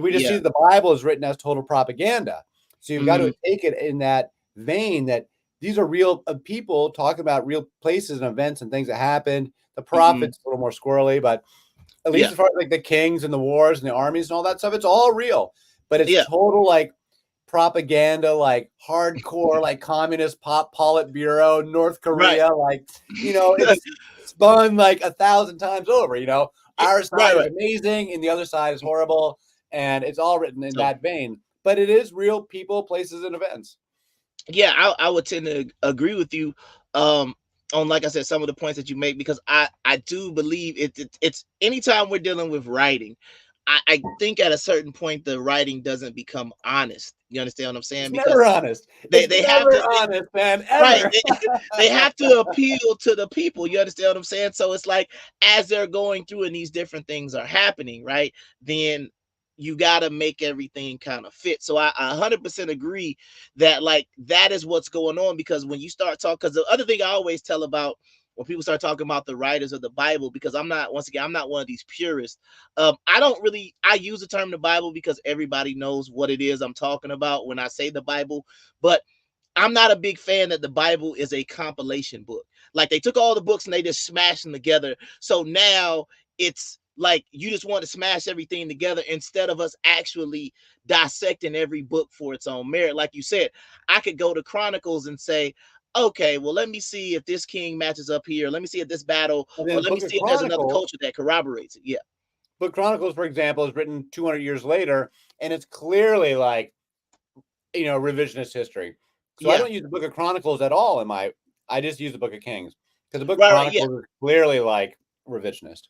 We just see yeah, that the Bible is written as total propaganda. So you've got mhm, to take it in that vein, that these are real people talking about real places and events and things that happened. The mhm, prophets a little more squirrely, but at least yeah, as far as like the kings and the wars and the armies and all that stuff, it's all real. But it's yeah, total like propaganda, like hardcore, like communist pop Politburo, North right, Korea, like it's spun like 1,000 times over. Our right, side is right. amazing and the other side is horrible, and it's all written in So that vein. But it is real people, places, and events. yeah, I would tend to agree with you um on, like I said, some of the points that you make, because I do believe it's anytime we're dealing with writing, I think at a certain point the writing doesn't become honest. You understand what I'm saying? It's Because never honest. they It's they have never to honest, man. right Ever. they have to appeal to the people. You understand what I'm saying? So it's like as they're going through and these different things are happening, right? Then you got to make everything kind of fit. So I 100% agree that like that is what's going on, because when you start talking, because the other thing I always tell about when people start talking about the writers of the Bible, because I'm not, once again, I'm not one of these purists. I don't really, I use the term the Bible because everybody knows what it is I'm talking about when I say the Bible, but I'm not a big fan that the Bible is a compilation book. Like they took all the books and they just smashed them together. So now it's like you just want to smash everything together instead of us actually dissecting every book for its own merit. Like you said, I could go to Chronicles and say, okay, well, let me see if this king matches up here. Let me see if this battle, And then or the let me Book of see if there's another Chronicles, culture that corroborates it. Yeah. Book Chronicles, for example, is written 200 years later, and it's clearly like, revisionist history. So I Yeah. don't use the Book of Chronicles at all I just use the Book of Kings, because the Book of Right. Right. Yeah. Chronicles is clearly like revisionist.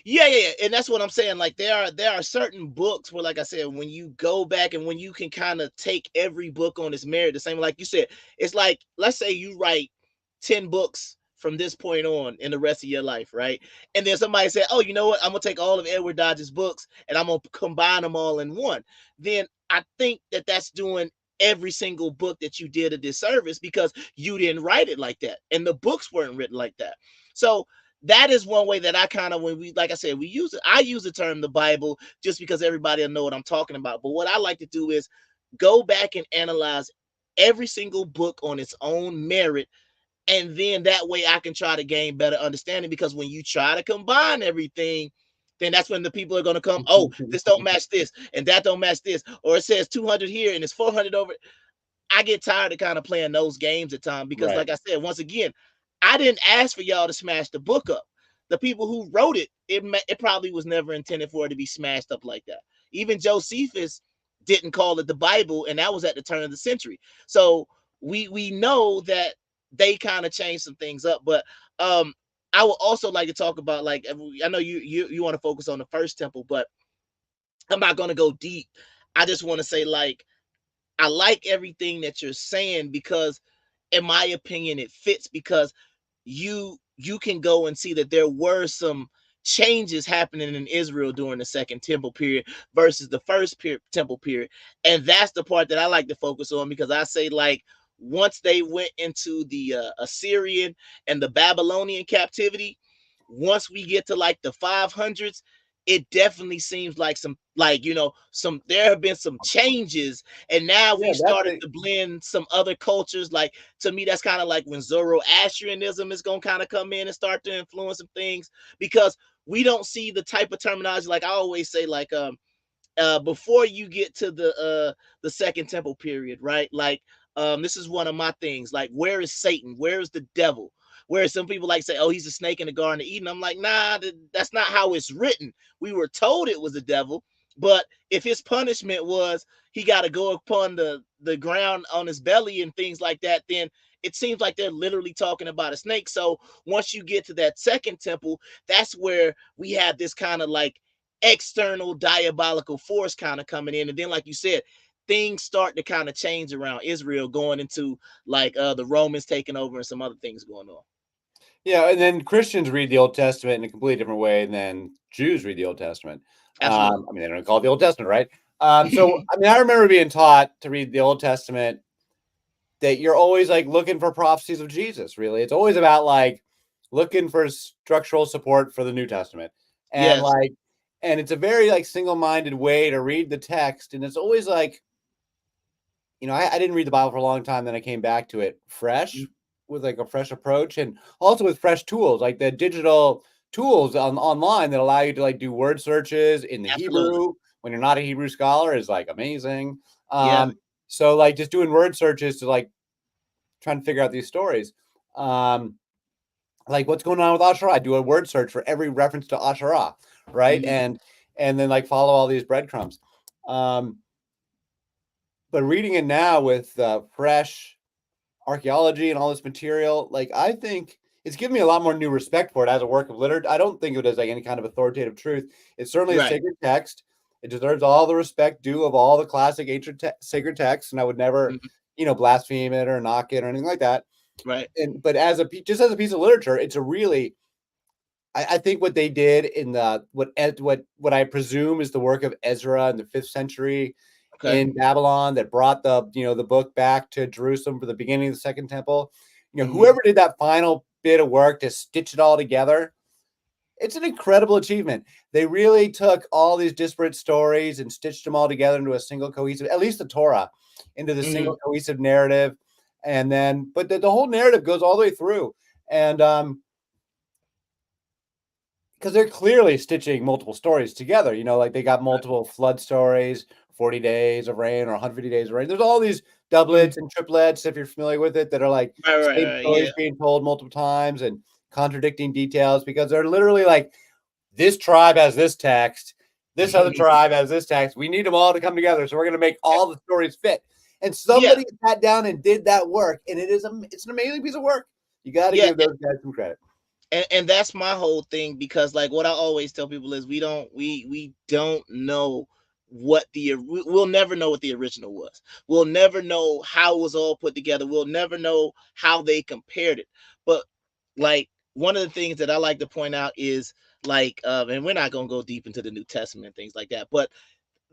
Yeah, and that's what I'm saying. Like there are certain books where, like I said, when you go back and when you can kind of take every book on its merit, the same like you said, it's like let's say you write 10 books from this point on in the rest of your life, right? And then somebody said, "Oh, you know what? I'm gonna take all of Edward Dodge's books and I'm gonna combine them all in one." Then I think that that's doing every single book that you did a disservice, because you didn't write it like that, and the books weren't written like that. So that is one way that I kind of, when we, like I said, we use it. I use the term the Bible just because everybody will know what I'm talking about. But what I like to do is go back and analyze every single book on its own merit. And then that way I can try to gain better understanding, because when you try to combine everything, then that's when the people are going to come, oh, this don't match this and that don't match this, or it says 200 here and it's 400 over. I get tired of kind of playing those games at times, because, Right. like I said, once again, I didn't ask for y'all to smash the book up. The people who wrote it, it probably was never intended for it to be smashed up like that. Even Josephus didn't call it the Bible, and that was at the turn of the century. So we know that they kind of changed some things up. But I would also like to talk about, like, I know you want to focus on the first temple, but I'm not going to go deep. I just want to say, like, I like everything that you're saying, because in my opinion it fits, because you can go and see that there were some changes happening in Israel during the second temple period versus the first temple period. And that's the part that I like to focus on, because I say, like, once they went into the Assyrian and the Babylonian captivity, once we get to like the 500s, it definitely seems like some, like, some, there have been some changes, and now Yeah, we that's started the to blend some other cultures. Like, to me, that's kind of like when Zoroastrianism is going to kind of come in and start to influence some things, because we don't see the type of terminology, like I always say, like, before you get to the second temple period, right? Like, this is one of my things, like, where is Satan, where is the devil? Where some people like say, oh, he's a snake in the Garden of Eden. I'm like, nah, that's not how it's written. We were told it was the devil, but if his punishment was he got to go upon the ground on his belly and things like that, then it seems like they're literally talking about a snake. So once you get to that second temple, that's where we have this kind of like external diabolical force kind of coming in. And then, like you said, things start to kind of change around Israel, going into like the Romans taking over and some other things going on. Yeah, and then Christians read the Old Testament in a completely different way than Jews read the Old Testament. Absolutely. I mean, they don't call it the Old Testament, right? So, I mean, I remember being taught to read the Old Testament that you're always like looking for prophecies of Jesus, really. It's always about like looking for structural support for the New Testament. And Yes. like, and it's a very like single-minded way to read the text. And it's always like, I didn't read the Bible for a long time. Then I came back to it fresh, with like a fresh approach, and also with fresh tools, like the digital tools online that allow you to like do word searches in the Absolutely. Hebrew when you're not a Hebrew scholar is like amazing. Yeah. So like just doing word searches to like trying to figure out these stories. Like what's going on with Asherah? I do a word search for every reference to Asherah, right? Mhm. And then like follow all these breadcrumbs. But reading it now with fresh archaeology and all this material, like I think it's given me a lot more new respect for it as a work of literature. I don't think of it as like any kind of authoritative truth. It's certainly a Right. sacred text. It deserves all the respect due of all the classic ancient sacred texts, and I would never, Mhm. blaspheme it or knock it or anything like that. Right. But just as a piece of literature, it's a really, I think what they did in the what I presume is the work of Ezra in the 5th century Okay. in Babylon that brought the book back to Jerusalem for the beginning of the Second Temple. Mhm. Whoever did that final bit of work to stitch it all together, it's an incredible achievement. They really took all these disparate stories and stitched them all together into a single cohesive, at least the Torah, into the Mhm. single cohesive narrative. And then, but the whole narrative goes all the way through. And because they're clearly stitching multiple stories together, like they got multiple flood stories, 40 days of rain or 150 days of rain. There's all these Mhm. doublets and triplets, if you're familiar with it, that are like Right, right, same right. Yeah. stories being told multiple times and contradicting details because they're literally like, this tribe has this text, this other tribe has this text. We need them all to come together. So we're going to make all the stories fit. And Yeah. somebody sat down and did that work. And it's an amazing piece of work. You got to Yeah. give those guys some credit. And that's my whole thing, because like what I always tell people is we don't know we'll never know what the original was. We'll never know how it was all put together. We'll never know how they compared it. But like one of the things that I like to point out is like and we're not going to go deep into the New Testament and things like that, but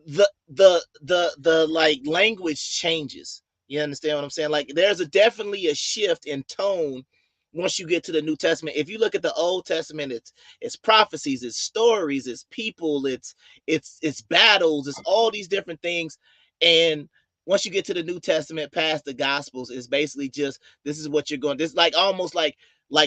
the like language changes. You understand what I'm saying? Like there's definitely a shift in tone once you get to the New Testament. If you look at the Old Testament, it's prophecies, it's stories, it's people, it's battles, it's all these different things. And once you get to the New Testament past the Gospels, it's basically just this is what you're going. This like almost like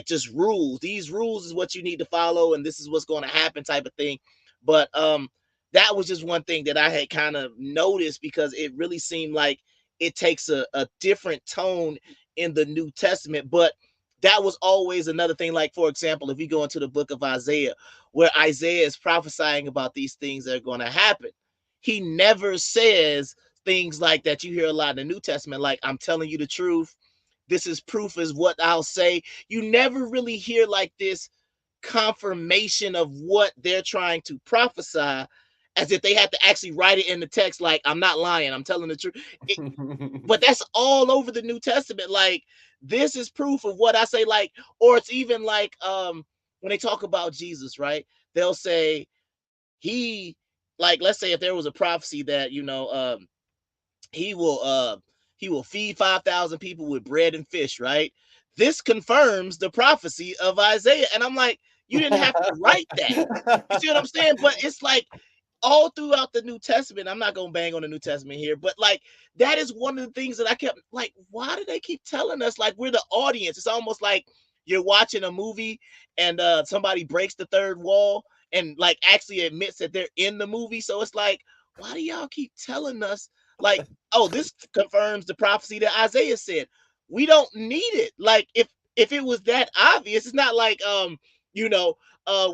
just rules. These rules is what you need to follow, and this is what's going to happen, type of thing. But that was just one thing that I had kind of noticed, because it really seemed like it takes a different tone in the New Testament. But that was always another thing. Like, for example, if you go into the book of Isaiah, where Isaiah is prophesying about these things that are going to happen, he never says things like that you hear a lot in the New Testament, like, I'm telling you the truth. This is proof, is what I'll say. You never really hear like this confirmation of what they're trying to prophesy, as if they have to actually write it in the text, like, I'm not lying, I'm telling the truth. But that's all over the New Testament. Like, this is proof of what I say. Like, or it's even like when they talk about Jesus, right? They'll say he, like, let's say if there was a prophecy that, he will he will feed 5,000 people with bread and fish, right? This confirms the prophecy of Isaiah. And I'm like, you didn't have to write that. You see what I'm saying? But it's like all throughout the New Testament, I'm not gonna bang on the New Testament here, but like that is one of the things that I kept like, why do they keep telling us like we're the audience? It's almost like you're watching a movie and somebody breaks the third wall and like actually admits that they're in the movie. So it's like, why do y'all keep telling us like, oh, this confirms the prophecy that Isaiah said? We don't need it. Like if it was that obvious, it's not like you know,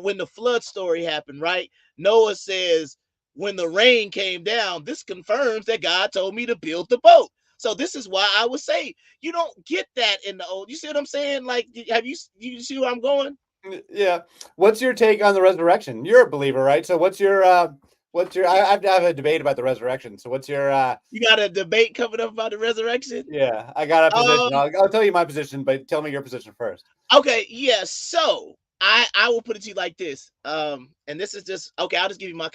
when the flood story happened, right? Noah says, when the rain came down, this confirms that God told me to build the boat. So this is why I would say you don't get that in the old. You see what I'm saying? Like, have you see where I'm going? Yeah. What's your take on the resurrection? You're a believer, right? So I have a debate about the resurrection. So what's your You got a debate coming up about the resurrection. yeah, I got a position. Um. I'll tell you my position, but tell me your position first. Okay. Yeah. So I will put it to you like this. And this is just okay. I'll just give you my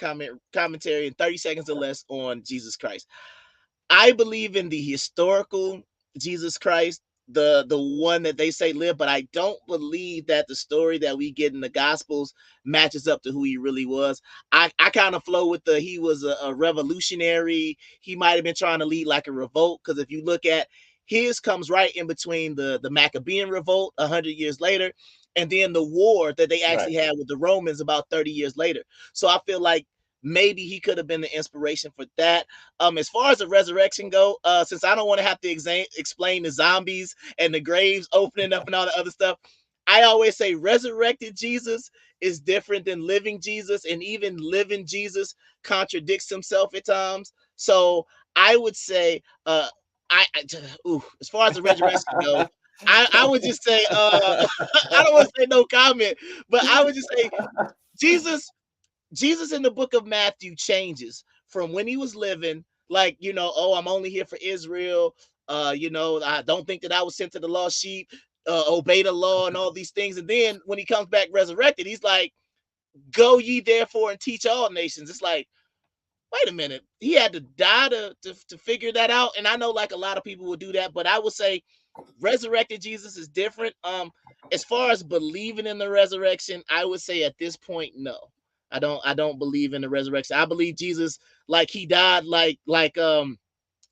commentary in 30 seconds or less on Jesus Christ. I believe in the historical Jesus Christ, the one that they say lived, but I don't believe that the story that we get in the Gospels matches up to who he really was. I kind of flow with the he was a revolutionary. He might have been trying to lead like a revolt, because if you look at his comes right in between the Maccabean revolt 100 years later, and then the war that they Right. actually had with the Romans about 30 years later. So I feel like maybe he could have been the inspiration for that. As far as the resurrection go, since I don't want to have to explain the zombies and the graves opening up and all the other stuff, I always say resurrected Jesus is different than living Jesus, and even living Jesus contradicts himself at times. So I would say, as far as the resurrection go, I would just say, I don't want to say no comment, but I would just say Jesus Jesus in the book of Matthew changes from when he was living, like, oh, I'm only here for Israel. I don't think that I was sent to the lost sheep, obey the law and all these things. And then when he comes back resurrected, he's like, go ye therefore and teach all nations. It's like, wait a minute, he had to die to figure that out. And I know like a lot of people would do that, but I would say resurrected Jesus is different. As far as believing in the resurrection, I would say at this point, no. I don't believe in the resurrection. I believe Jesus, like he died like a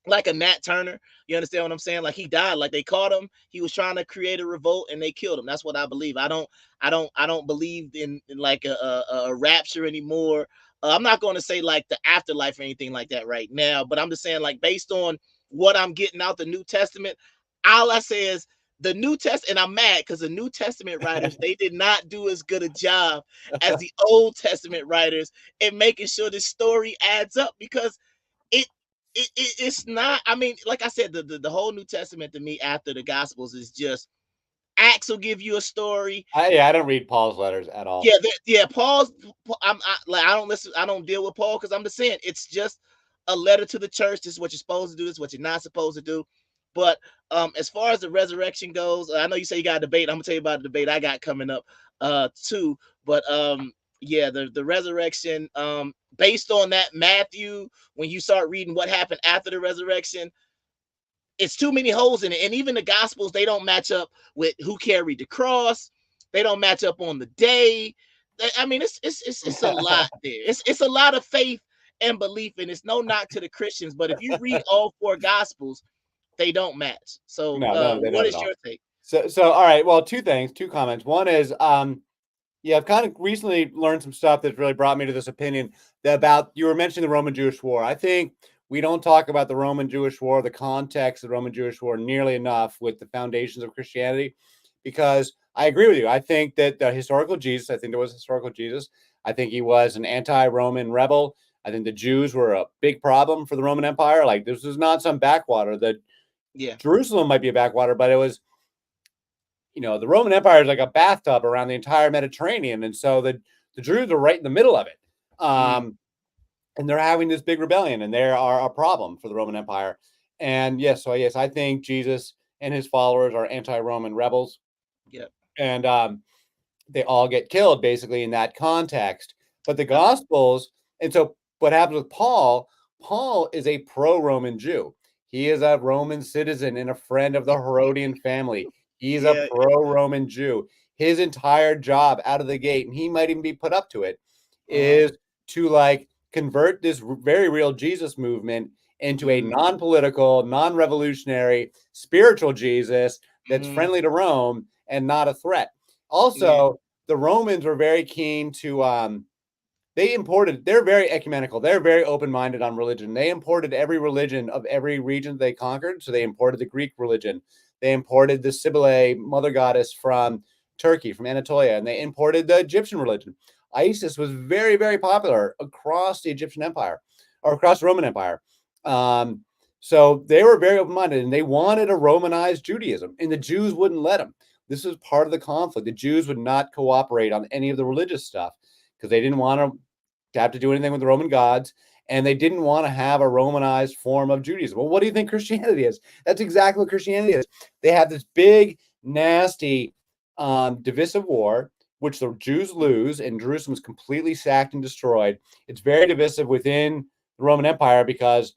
Nat Turner. You understand what I'm saying? Like he died, like they caught him. He was trying to create a revolt and they killed him. That's what I believe. I don't believe in like a rapture anymore. I'm not going to say like the afterlife or anything like that right now, but I'm just saying like based on what I'm getting out the New Testament, all I say is the New Testament, and I'm mad because the New Testament writers, they did not do as good a job as the Old Testament writers in making sure this story adds up, because it it's not. I mean, like I said, the whole New Testament to me after the Gospels is just Acts will give you a story. I don't read Paul's letters at all. Yeah. I don't listen. I don't deal with Paul because I'm just saying it's just a letter to the church. This is what you're supposed to do. This is what you're not supposed to do. But as far as the resurrection goes, I know you say you got a debate. I'm gonna tell you about the debate I got coming up too. But yeah, the resurrection, based on that Matthew, when you start reading what happened after the resurrection, it's too many holes in it. And even the Gospels, they don't match up with who carried the cross. They don't match up on the day. I mean, it's a lot there. It's a lot of faith and belief, and it's no knock to the Christians. But if you read all four Gospels, they don't match. So, No, they what don't is at all. your take? So all right. Well, two comments. One is, yeah, I've kind of recently learned some stuff that's really brought me to this opinion about, you were mentioning the Roman-Jewish War. I think we don't talk about the Roman-Jewish War, the context of the Roman-Jewish War nearly enough with the foundations of Christianity, because I agree with you. I think that the historical Jesus, I think there was a historical Jesus. I think he was an anti-Roman rebel. I think the Jews were a big problem for the Roman Empire. Like, this was not some backwater. Yeah. Jerusalem might be a backwater, but it was, the Roman Empire is like a bathtub around the entire Mediterranean. And so the Jews are right in the middle of it. And they're having this big rebellion, and they are a problem for the Roman Empire. And yes, I think Jesus and his followers are anti-Roman rebels. Yeah. And they all get killed basically in that context. But the Gospels, and so what happens with Paul is a pro-Roman Jew. He is a Roman citizen and a friend of the Herodian family. He's a pro-Roman Jew. His entire job out of the gate, and he might even be put up to it, is to like convert this very real Jesus movement into a non-political, non-revolutionary, spiritual Jesus that's friendly to Rome and not a threat. Also, the Romans were very keen to they're very ecumenical. They're very open-minded on religion. They imported every religion of every region they conquered. So they imported the Greek religion. They imported the Cybele mother goddess from Turkey, from Anatolia, and they imported the Egyptian religion. Isis was very, very popular across the Egyptian Empire or across the Roman Empire. So they were very open-minded, and they wanted a Romanized Judaism, and the Jews wouldn't let them. This was part of the conflict. The Jews would not cooperate on any of the religious stuff because they didn't want to have to do anything with the Roman gods, and they didn't want to have a Romanized form of Judaism. Well, what do you think Christianity is? That's exactly what Christianity is. They have this big, nasty, divisive war, which the Jews lose, and Jerusalem is completely sacked and destroyed. It's very divisive within the Roman Empire because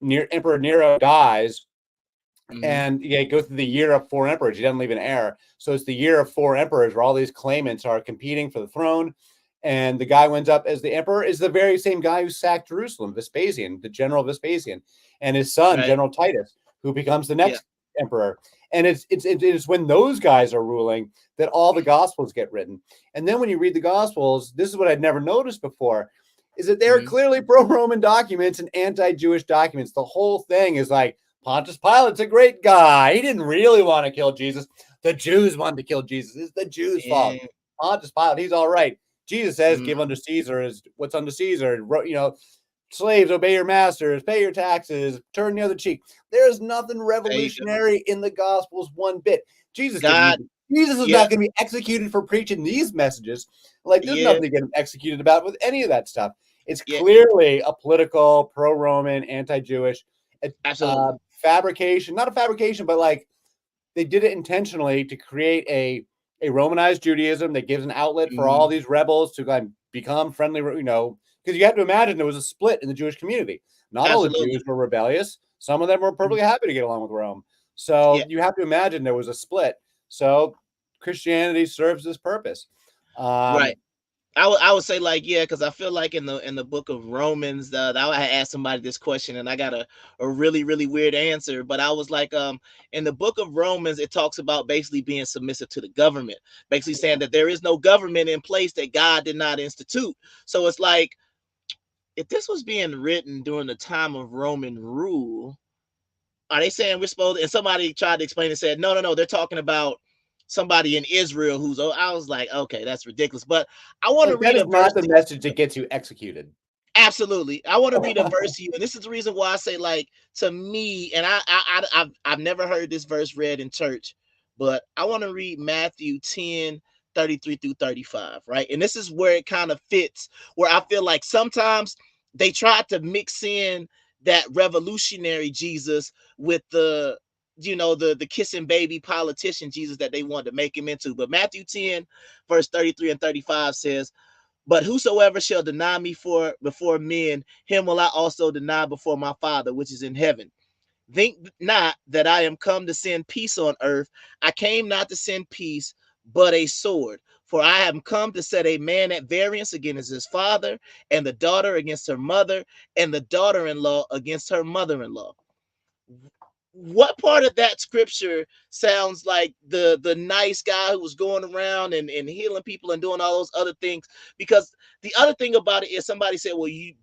Emperor Nero dies, and it goes through the year of 4 emperors. He doesn't leave an heir. So it's the year of 4 emperors where all these claimants are competing for the throne. And the guy who ends up as the emperor is the very same guy who sacked Jerusalem, Vespasian, the general Vespasian, and his son, General Titus, who becomes the next emperor. And it's when those guys are ruling that all the Gospels get written. And then when you read the Gospels, this is what I'd never noticed before, is that they're clearly pro-Roman documents and anti-Jewish documents. The whole thing is like, Pontius Pilate's a great guy. He didn't really want to kill Jesus. The Jews wanted to kill Jesus. It's the Jews' fault. Pontius Pilate, he's all right. Jesus says, give unto Caesar is what's unto Caesar. Slaves, obey your masters, pay your taxes, turn the other cheek. There's nothing revolutionary in the Gospels one bit. Jesus Jesus is Yeah. not going to be executed for preaching these messages. Like, there's Yeah. nothing to get him executed about with any of that stuff. It's Yeah. clearly a political, pro-Roman, anti-Jewish Absolutely. fabrication. Not a fabrication, but like they did it intentionally to create a Romanized Judaism that gives an outlet for all these rebels to kind of become friendly, because you have to imagine there was a split in the Jewish community. Not all the Absolutely. Jews were rebellious. Some of them were perfectly happy to get along with Rome. So Yeah. you have to imagine there was a split. So Christianity serves this purpose. Right. I would say like, yeah, because I feel like in the book of Romans, I had asked somebody this question and I got a really, really weird answer. But I was like, in the book of Romans, it talks about basically being submissive to the government, basically saying that there is no government in place that God did not institute. So it's like, if this was being written during the time of Roman rule, are they saying we're supposed? And somebody tried to explain and said, no, they're talking about somebody in Israel who's. Oh, I was like, okay, that's ridiculous. But I want to Like, that read is a verse. not the message that gets you executed. Absolutely, I want to read a verse to you, and this is the reason why I say, like, to me, and I've never heard this verse read in church, but I want to read Matthew 10:33 through 35, right? And this is where it kind of fits, where I feel like sometimes they tried to mix in that revolutionary Jesus with the kissing baby politician Jesus that they wanted to make him into. But Matthew 10, verse 33 and 35 says, but whosoever shall deny me before men, him will I also deny before my Father which is in heaven. Think not that I am come to send peace on earth. I came not to send peace, but a sword. For I am come to set a man at variance against his father, and the daughter against her mother, and the daughter-in-law against her mother-in-law. What part of that scripture sounds like the nice guy who was going around and healing people and doing all those other things? Because the other thing about it is, somebody said, well, you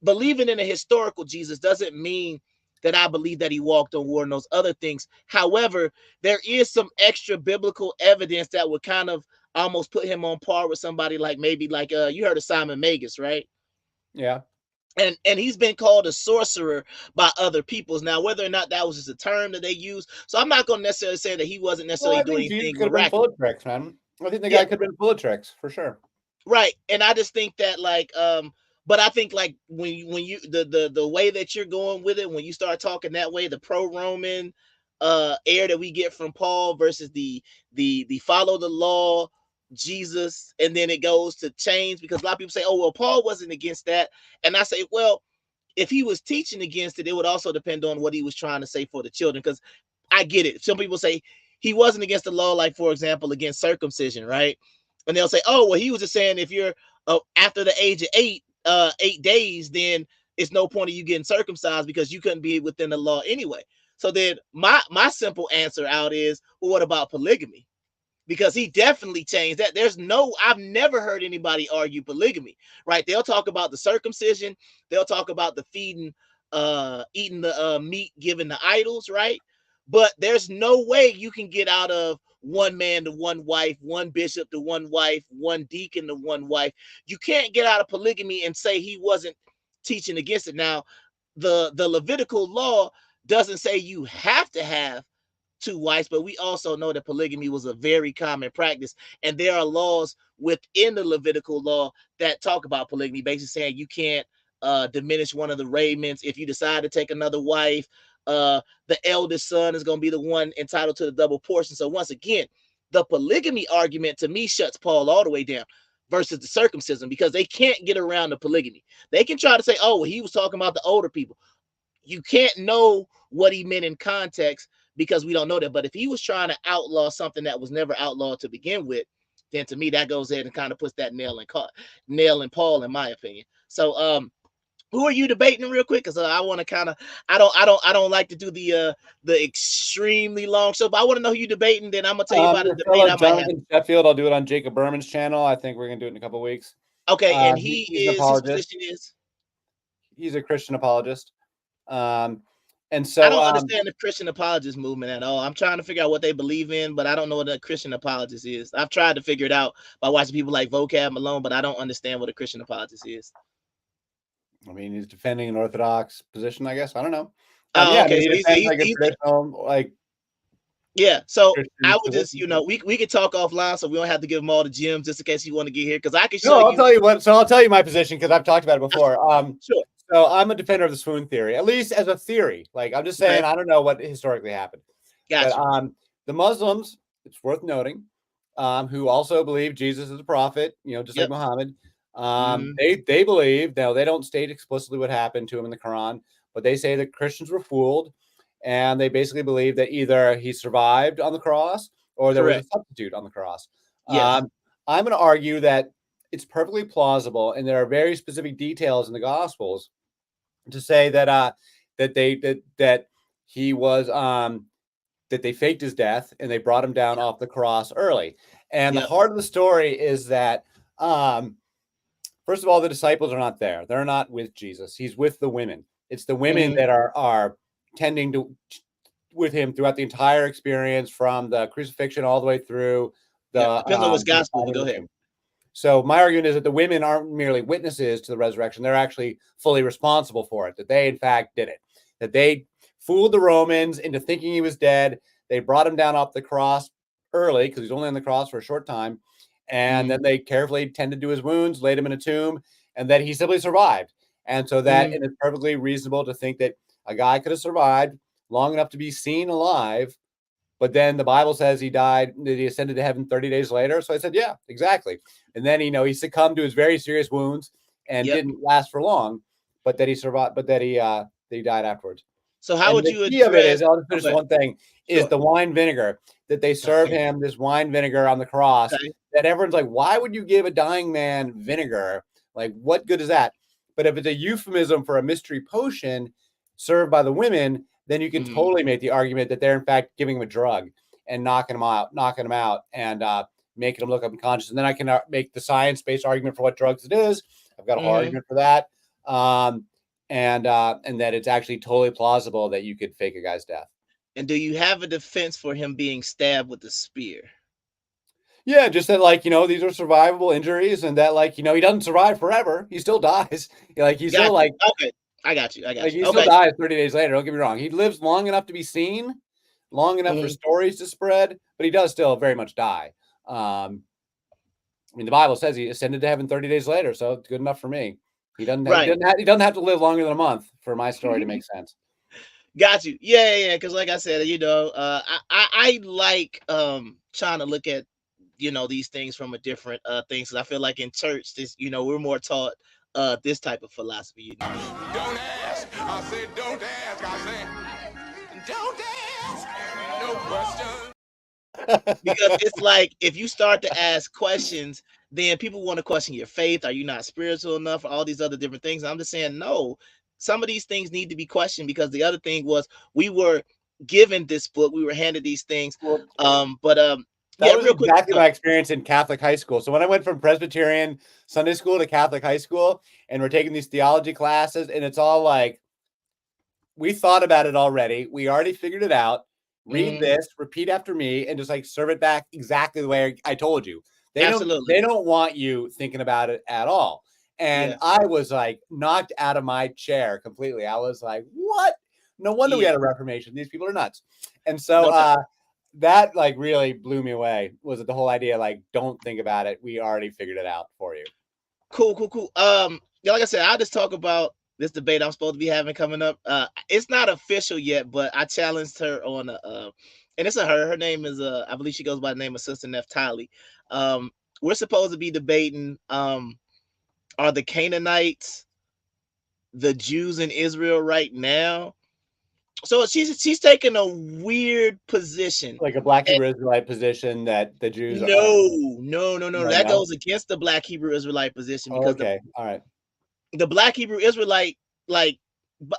believing in a historical Jesus doesn't mean that I believe that he walked on water and those other things. However, there is some extra biblical evidence that would kind of almost put him on par with somebody like maybe like you heard of Simon Magus, right? Yeah. And he's been called a sorcerer by other peoples. Now, whether or not that was just a term that they use, so I'm not going to necessarily say that he wasn't Well, necessarily I doing think Jesus anything could have been full miraculous. of tricks, man. I think the Yeah, guy could have been full of tricks for sure. right. And I just think that like but I think like when you the way that you're going with it, when you start talking that way, the pro-Roman air that we get from Paul versus the follow the law Jesus, and then it goes to change, because a lot of people say, oh well, Paul wasn't against that. And I say, well, if he was teaching against it, it would also depend on what he was trying to say for the children. Because I get it. Some people say he wasn't against the law, like for example, against circumcision, right? And they'll say, oh, well, he was just saying if you're after the age of 8 days, then it's no point of you getting circumcised because you couldn't be within the law anyway. So then my simple answer out is, well, what about polygamy? Because he definitely changed that. I've never heard anybody argue polygamy, right? They'll talk about the circumcision, they'll talk about the eating the meat given to idols, right? But there's no way you can get out of one man to one wife, one bishop to one wife, one deacon to one wife. You can't get out of polygamy and say he wasn't teaching against it. Now, the Levitical law doesn't say you have to have two wives, but we also know that polygamy was a very common practice, and there are laws within the Levitical law that talk about polygamy, basically saying you can't diminish one of the raiments. If you decide to take another wife, the eldest son is going to be the one entitled to the double portion. So once again, the polygamy argument to me shuts Paul all the way down versus the circumcision, because they can't get around the polygamy. They can try to say, oh, well, he was talking about the older people. You can't know what he meant in context because we don't know that. But if he was trying to outlaw something that was never outlawed to begin with, then to me that goes ahead and kind of puts that nail in Paul, in my opinion. So who are you debating real quick? Because I want to kind of I don't like to do the extremely long show, but I want to know who you debating. Then I'm gonna tell you about a Your debate fellow I might have. Jonathan Sheffield. I'll do it on Jacob Berman's channel. I think we're gonna do it in a couple of weeks. Okay, and he He's an is his apologist. position is. He's a Christian apologist. And I so don't understand the Christian apologist movement at all. I'm trying to figure out what they believe in, but I don't know what a Christian apologist is. I've tried to figure it out by watching people like Vocab Malone, but I don't understand what a Christian apologist is. I mean, he's defending an Orthodox position, I guess. I don't know. Oh, Yeah, I okay. mean, he So defends like a traditional, like Yeah, so I Christian would just, position. we could talk offline, so we don't have to give him all the gems just in case you want to get here, because I can show No, I'll you. tell you what. So I'll tell you my position because I've talked about it before. Sure. So I'm a defender of the swoon theory, at least as a theory. Like I'm just saying, Okay. I don't know what historically happened, but Got you. the Muslims, it's worth noting, who also believe Jesus is a prophet, just like Yep. Muhammad. Hmm. They believe, now they don't state explicitly what happened to him in the Quran, but they say that Christians were fooled, and they basically believe that either he survived on the cross or there was a Correct. substitute on the cross. Yes. I'm going to argue that it's perfectly plausible, and there are very specific details in the Gospels to say that he was that they faked his death and they brought him down off the cross early. And the Yep. heart of the story is that first of all, the disciples are not there. They're not with Jesus. He's with the women. It's the women Hmm. that are tending to with him throughout the entire experience, from the crucifixion all the way through Yep. the Depends on which the gospel, but finding go of the ahead. tomb. So my argument is that the women aren't merely witnesses to the resurrection; they're actually fully responsible for it. That they, in fact, did it. That they fooled the Romans into thinking he was dead. They brought him down off the cross early because he's only on the cross for a short time, and Hmm. then they carefully tended to his wounds, laid him in a tomb, and then he simply survived. And so that Hmm. it is perfectly reasonable to think that a guy could have survived long enough to be seen alive, but then the Bible says he died, that he ascended to heaven 30 days later. So I said, yeah, exactly. And then, he succumbed to his very serious wounds and Yep. didn't last for long, but that he survived, but that he died afterwards. So how And would the you key of it address? is, I'll just finish Okay. one thing, is Sure. the wine vinegar that they serve Okay. him, this wine vinegar on the cross, Okay. that everyone's like, why would you give a dying man vinegar? Like, what good is that? But if it's a euphemism for a mystery potion served by the women, then you can Hmm. totally make the argument that they're in fact giving him a drug and knocking him out, and making him look unconscious. And then I can make the science-based argument for what drugs it is. I've got a whole Hmm. argument for that. And that it's actually totally plausible that you could fake a guy's death. And do you have a defense for him being stabbed with a spear? Yeah, just that, like, these are survivable injuries, and that, like, he doesn't survive forever. He still dies. Like, he's still Got you. like Okay. I got you. I got you. he still Okay. dies 30 days later. Don't get me wrong. He lives long enough to be seen, long enough for Hmm. stories to spread, but he does still very much die. I mean, the Bible says he ascended to heaven 30 days later, so it's good enough for me. He doesn't. He Right. doesn't. He doesn't have to live longer than a month for my story to make sense. Got you. Yeah. Because like I said, I like trying to look at these things from a different things. 'Cause I feel like in church, we're more taught this type of philosophy. Don't ask. I said, don't ask. I said, don't ask. No questions. Because it's like if you start to ask questions, then people want to question your faith. Are you not spiritual enough? All these other different things. I'm just saying, no, some of these things need to be questioned, because the other thing was we were given this book, we were handed these things. Well, But that yeah, was real quick. exactly my experience in Catholic high school. So when I went from Presbyterian Sunday school to Catholic high school, and we're taking these theology classes, and it's all like, we thought about it already. We already figured it out. Read Mhm, this, repeat after me, and just like serve it back exactly the way I told you. They don't absolutely. they don't want you thinking about it at all. And Yeah, I was like knocked out of my chair completely. I was like, what? No wonder we yeah, had a reformation. These people are nuts. And so no doubt. that like really blew me away. Was it the whole idea, like, don't think about it. We already figured it out for you. Cool. Yeah, like I said, I'll just talk about this debate I'm supposed to be having coming up. It's not official yet, but I challenged her on and it's a her. Her name is I believe she goes by the name of Sister Neftali. We're supposed to be debating are the Canaanites the Jews in Israel right now? So she's taking a weird position. Like a Black And Hebrew Israelite position that the Jews are. no. That No. goes against the Black Hebrew Israelite position, Oh, because okay. All right. the Black Hebrew Israelite, like,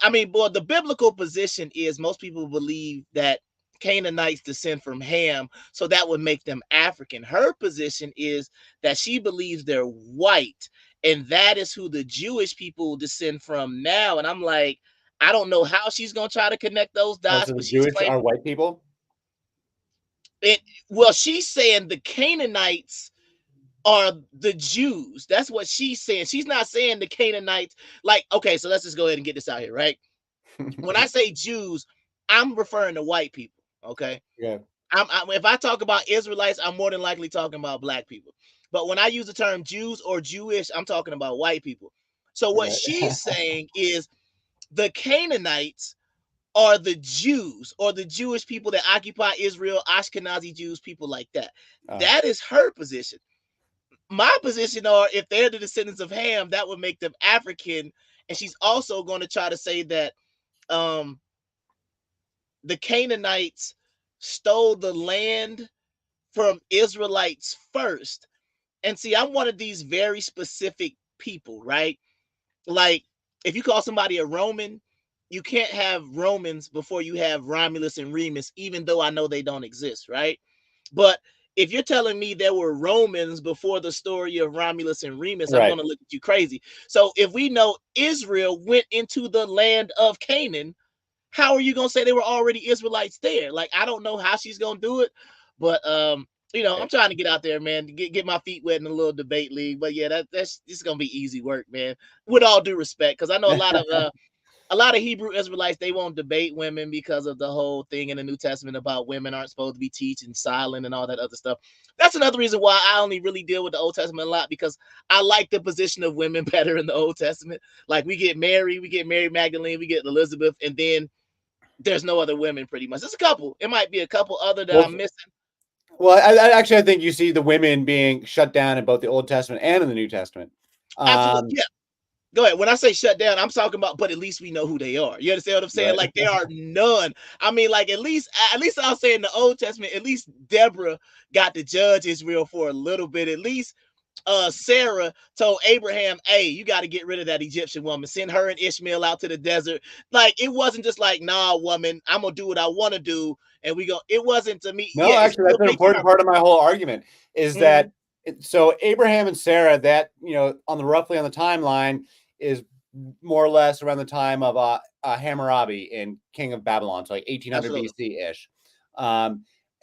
I mean, boy, the biblical position is most people believe that Canaanites descend from Ham, so that would make them African. Her position is that she believes they're white, and that is who the Jewish people descend from now. And I'm like, I don't know how she's gonna try to connect those Oh, dots, so the but she's Jewish claiming are white people? it. Well, she's saying the Canaanites are the Jews. That's what she's saying. She's not saying the Canaanites. Like, okay, so let's just go ahead and get this out here, right? When I say Jews, I'm referring to white people. Okay. Yeah. If I talk about Israelites, I'm more than likely talking about black people. But when I use the term Jews or Jewish, I'm talking about white people. So what Right. she's saying is the Canaanites are the Jews or the Jewish people that occupy Israel, Ashkenazi Jews, people like that. That is her position. My position are if they're the descendants of Ham, that would make them African. And she's also going to try to say that um, the Canaanites stole the land from Israelites first. And see, I'm one of these very specific people, right? Like, if you call somebody a Roman, you can't have Romans before you have Romulus and Remus, even though I know they don't exist, right? But if you're telling me there were Romans before the story of Romulus and Remus, I'm Right. going to look at you crazy. So if we know Israel went into the land of Canaan, how are you going to say they were already Israelites there? Like, I don't know how she's going to do it, but I'm trying to get out there, man, to get my feet wet in a little debate league. But yeah, that's this is gonna be easy work, man. With all due respect, because I know a lot of Hebrew Israelites, they won't debate women because of the whole thing in the New Testament about women aren't supposed to be teaching silent and all that other stuff. That's another reason why I only really deal with the Old Testament a lot, because I like the position of women better in the Old Testament. Like we get Mary Magdalene, we get Elizabeth, and then there's no other women pretty much. There's a couple. It might be a couple other that I'm missing. Well, I think you see the women being shut down in both the Old Testament and in the New Testament. Absolutely. Yeah. Go ahead. When I say shut down, I'm talking about, but at least we know who they are. You understand what I'm saying? Right. Like there are none. I mean, like at least I'll say in the Old Testament, at least Deborah got to judge Israel for a little bit. At least Sarah told Abraham, hey, you got to get rid of that Egyptian woman. Send her and Ishmael out to the desert. Like it wasn't just like, nah, woman, I'm gonna do what I want to do. And we go, it wasn't to me. No, Yeah, actually, that's an important part of my whole argument is that so Abraham and Sarah, that on the roughly on the timeline is more or less around the time of Hammurabi in King of Babylon, so like 1800 BC ish.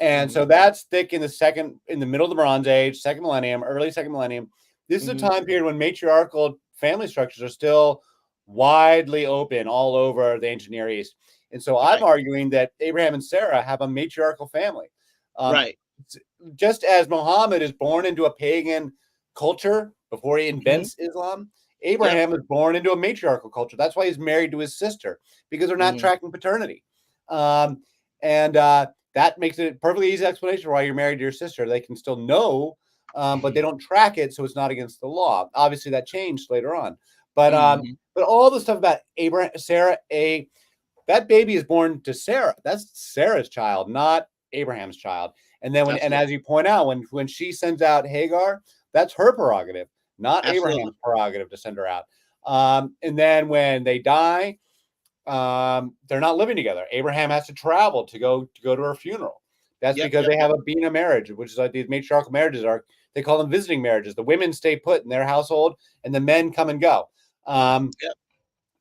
And so that's thick in the middle of the Bronze Age, second millennium, early second millennium. This is a time period when matriarchal family structures are still widely open all over the ancient Near East. And so I'm arguing that Abraham and Sarah have a matriarchal family. Right. Just as Muhammad is born into a pagan culture before he invents Islam, Abraham is born into a matriarchal culture. That's why he's married to his sister, because they're not tracking paternity. That makes it a perfectly easy explanation for why you're married to your sister. They can still know, but they don't track it, so it's not against the law. Obviously, that changed later on. But all the stuff about Abraham, Sarah, that baby is born to Sarah. That's Sarah's child, not Abraham's child. And then as you point out, when she sends out Hagar, that's her prerogative, not Abraham's prerogative to send her out. And then when they die, they're not living together. Abraham has to travel to go to her funeral. That's because they have a bina marriage, which is like these matriarchal marriages they call them visiting marriages. The women stay put in their household and the men come and go. And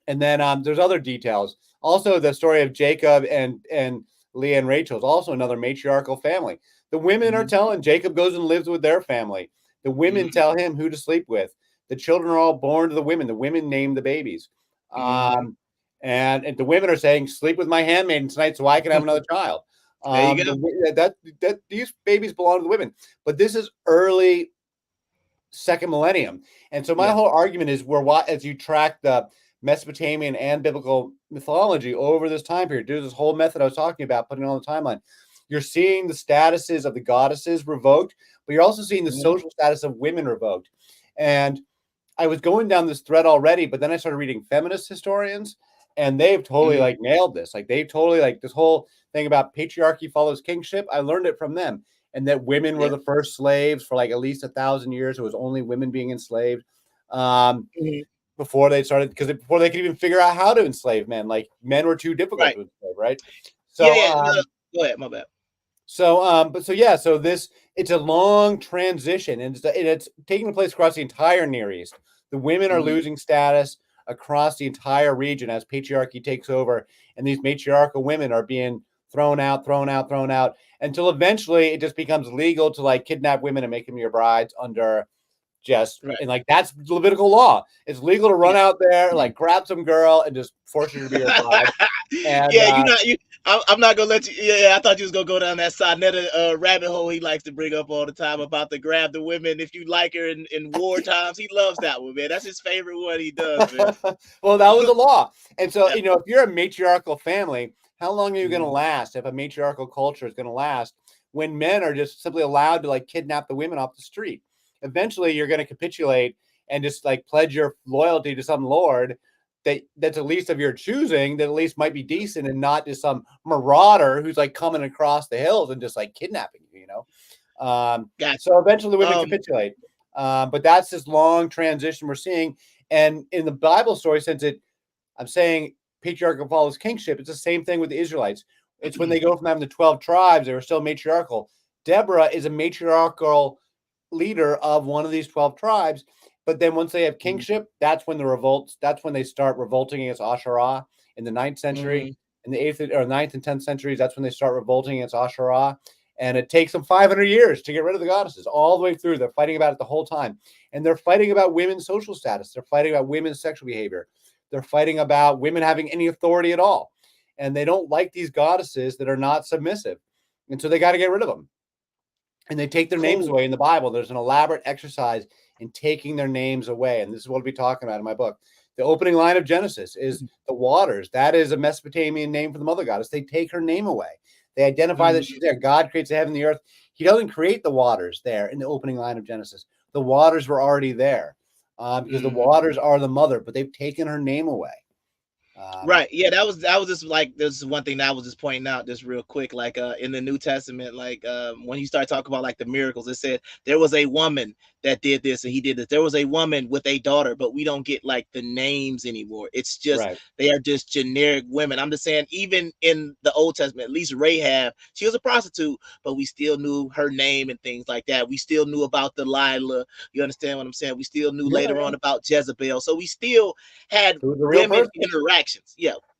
then there's other details. Also, the story of Jacob and Leah and Rachel is also another matriarchal family. The women are telling Jacob goes and lives with their family. The women tell him who to sleep with. The children are all born to the women. The women name the babies. And the women are saying, sleep with my handmaiden tonight so I can have another child. There you go. That these babies belong to the women. But this is early second millennium. And so my whole argument is as you track the Mesopotamian and biblical mythology over this time period, there's this whole method I was talking about, putting it on the timeline. You're seeing the statuses of the goddesses revoked, but you're also seeing the social status of women revoked. And I was going down this thread already, but then I started reading feminist historians, and they've totally nailed this. Like they've totally this whole thing about patriarchy follows kingship. I learned it from them, and that women were the first slaves for at least 1,000 years. It was only women being enslaved. Before they started, before they could even figure out how to enslave men, men were too difficult to enslave, right? So go ahead, my bad. So it's a long transition, and it's taking place across the entire Near East. The women are losing status across the entire region as patriarchy takes over, and these matriarchal women are being thrown out, until eventually it just becomes legal to kidnap women and make them your brides under just Right. and like that's Levitical law. It's legal to run out there, like grab some girl and just force her to be your bride. And Yeah, I'm not gonna let you. Yeah, I thought you was gonna go down that Sonetta rabbit hole he likes to bring up all the time about the grab the women if you like her in war times. He loves that one, man. That's his favorite one he does, man. well, that was the law. And so, if you're a matriarchal family, how long are you going to last if a matriarchal culture is going to last when men are just simply allowed to like kidnap the women off the street? Eventually, you're going to capitulate and just like pledge your loyalty to some lord that's at least of your choosing, that at least might be decent and not just some marauder who's like coming across the hills and just like kidnapping you, Gotcha. So eventually the women capitulate. But that's this long transition we're seeing. And in the Bible story, I'm saying patriarchal follows kingship. It's the same thing with the Israelites. It's when they go from having the 12 tribes, they were still matriarchal. Deborah is a matriarchal leader of one of these 12 tribes. But then once they have kingship, that's when that's when they start revolting against Asherah in the 9th century. In the 8th or 9th and 10th centuries, that's when they start revolting against Asherah. And it takes them 500 years to get rid of the goddesses all the way through. They're fighting about it the whole time. And they're fighting about women's social status. They're fighting about women's sexual behavior. They're fighting about women having any authority at all. And they don't like these goddesses that are not submissive. And so they got to get rid of them. And they take their names away in the Bible. There's an elaborate exercise in taking their names away. And this is what we'll be talking about in my book. The opening line of Genesis is the waters. That is a Mesopotamian name for the mother goddess. They take her name away. They identify that she's there. God creates the heaven and the earth. He doesn't create the waters there in the opening line of Genesis. The waters were already there because the waters are the mother, but they've taken her name away. Right. Yeah, that was just like this is one thing that I was just pointing out just real quick. Like in the New Testament, like when you start talking about like the miracles, it said there was a woman that did this and he did this. There was a woman with a daughter, but we don't get like the names anymore. It's just they are just generic women. I'm just saying, even in the Old Testament, at least Rahab, she was a prostitute, but we still knew her name and things like that. We still knew about Delilah. You understand what I'm saying? We still knew later on about Jezebel. So we still had women interactions,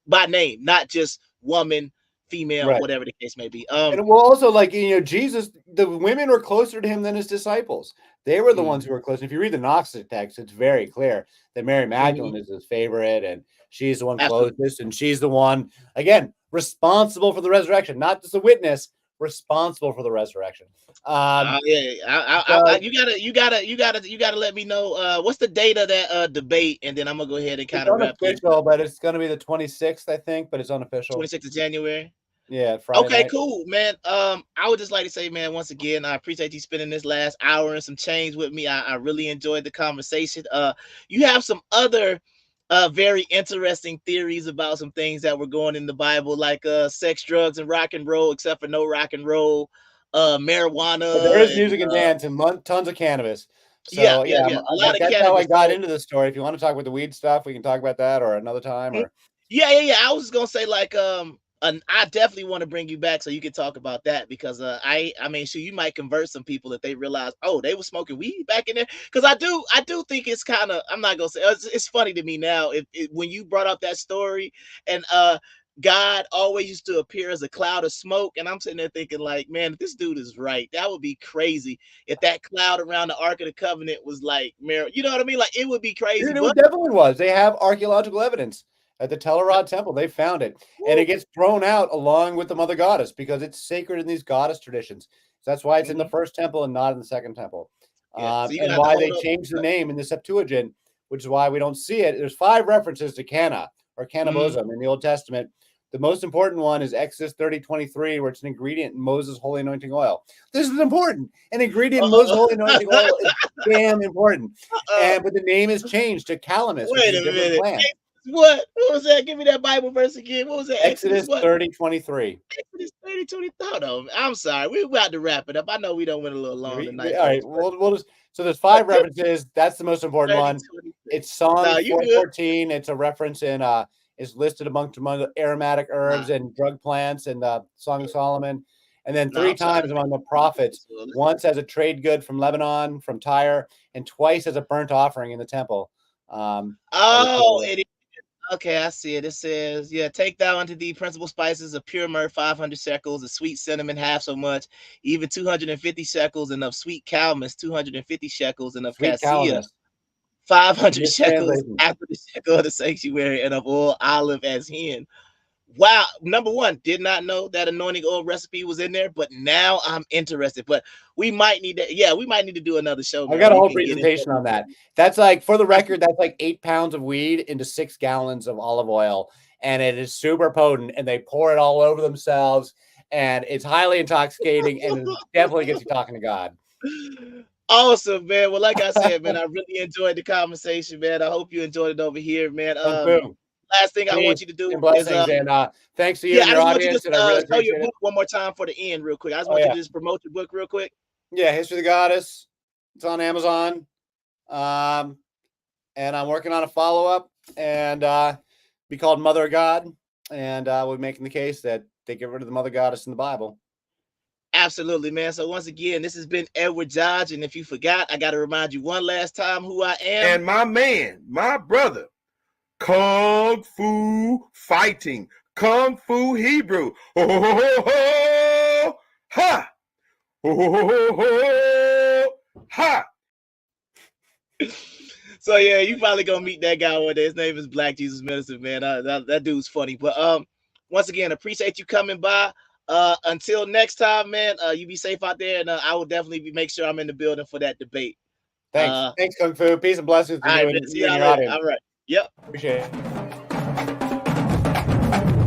by name, not just woman, female, whatever the case may be. And we'll also Jesus, the women were closer to him than his disciples. They were the ones who were close. If you read the Gnostic text, it's very clear that Mary Magdalene is his favorite, and she's the one closest, and she's the one again responsible for the resurrection, not just a witness, responsible for the resurrection. You gotta let me know what's the date of that debate, and then I'm gonna go ahead and kind of wrap it. But it's gonna be the 26th, I think, but it's unofficial. 26th of January. Yeah, Friday night. Cool, man. I would just like to say, man, once again, I appreciate you spending this last hour and some change with me. I really enjoyed the conversation. You have some other very interesting theories about some things that were going in the Bible, like sex, drugs, and rock and roll, except for no rock and roll, marijuana. But there is music and dance and tons of cannabis. So A lot of that's cannabis. how I got into the story. If you want to talk about the weed stuff, we can talk about that or another time. Or I was just gonna say I definitely want to bring you back so you can talk about that, because I mean, you might convert some people if they realize, oh, they were smoking weed back in there. Because I do think it's kind of, I'm not gonna say it's funny to me now when you brought up that story, and God always used to appear as a cloud of smoke, and I'm sitting there thinking like, man, if this dude is right, that would be crazy if that cloud around the Ark of the Covenant was like mirror. You know what I mean? Like, it would be crazy. It definitely was. They have archaeological evidence. At the Telerod Temple, they found it, and it gets thrown out along with the Mother Goddess because it's sacred in these goddess traditions. So that's why it's in the first temple and not in the second temple, and why they changed the name in the Septuagint, which is why we don't see it. There's 5 references to canna or cannibalism in the Old Testament. The most important one is Exodus 30:23, where it's an ingredient in Moses' holy anointing oil. This is important. An ingredient in Moses' holy anointing oil is damn important. But the name is changed to calamus, which is a different plant. What was that? Give me that Bible verse again. What was that? Exodus 30:23. Exodus 30:23. Hold on. I'm sorry. We're about to wrap it up. I know we don't went a little long tonight. All right. We'll just. So there's 5 references. That's the most important one. It's Psalm 4:14. It's a reference in. It's listed among aromatic herbs and drug plants in the Song of Solomon, and then 3 times among the prophets. Once as a trade good from Lebanon, from Tyre, and twice as a burnt offering in the temple. Okay, I see it. It says, yeah, take thou unto thee principal spices of pure myrrh, 500 shekels, of sweet cinnamon, half so much, even 250 shekels, and of sweet calamus, 250 shekels, and of Sweet cassia, calamus. 500 shekels Mistranslation. after the shekel of the sanctuary, and of oil olive as hin. Wow, number one, did not know that anointing oil recipe was in there, but now I'm interested. But we might need to, yeah, we might need to do another show, I man, got where a you whole can get into presentation on that. That's like, for the I, record, that's like 8 pounds of weed into 6 gallons of olive oil, and it is super potent. And they pour it all over themselves, and it's highly intoxicating, and it definitely gets you talking to God. awesome, man. Well, like I said, man, I really enjoyed the conversation, man. I hope you enjoyed it over here, man. Kung Fu. Last thing I want Peace you to do and is blessings, and thanks to you yeah, and I your just want you to audience, and I really show your appreciate it. book one more time for the end, real quick. I just Oh want you yeah, to just promote your book real quick. yeah. History of the Goddess. It's on Amazon, and I'm working on a follow-up, and be called Mother of God, and we're making the case that they get rid of the Mother Goddess in the Bible. Absolutely, man. So once again, this has been Edward Dodge, and if you forgot, I got to remind you one last time who I am. And my man, my brother, Kung Fu Fighting, Kung Fu Hebrew. Ho, ho, ho, ho, ho. Ha! Ho, ho, ho, ho, ho. Ha! So yeah, you probably gonna meet that guy one day. His name is Black Jesus Medicine, man. That dude's funny. But once again, appreciate you coming by. Until next time, man. You be safe out there, and I will definitely make sure I'm in the building for that debate. Thanks, Kung Fu. Peace and blessings to All you right, and man. See you and y'all your later. audience. All right. Yep. Appreciate it.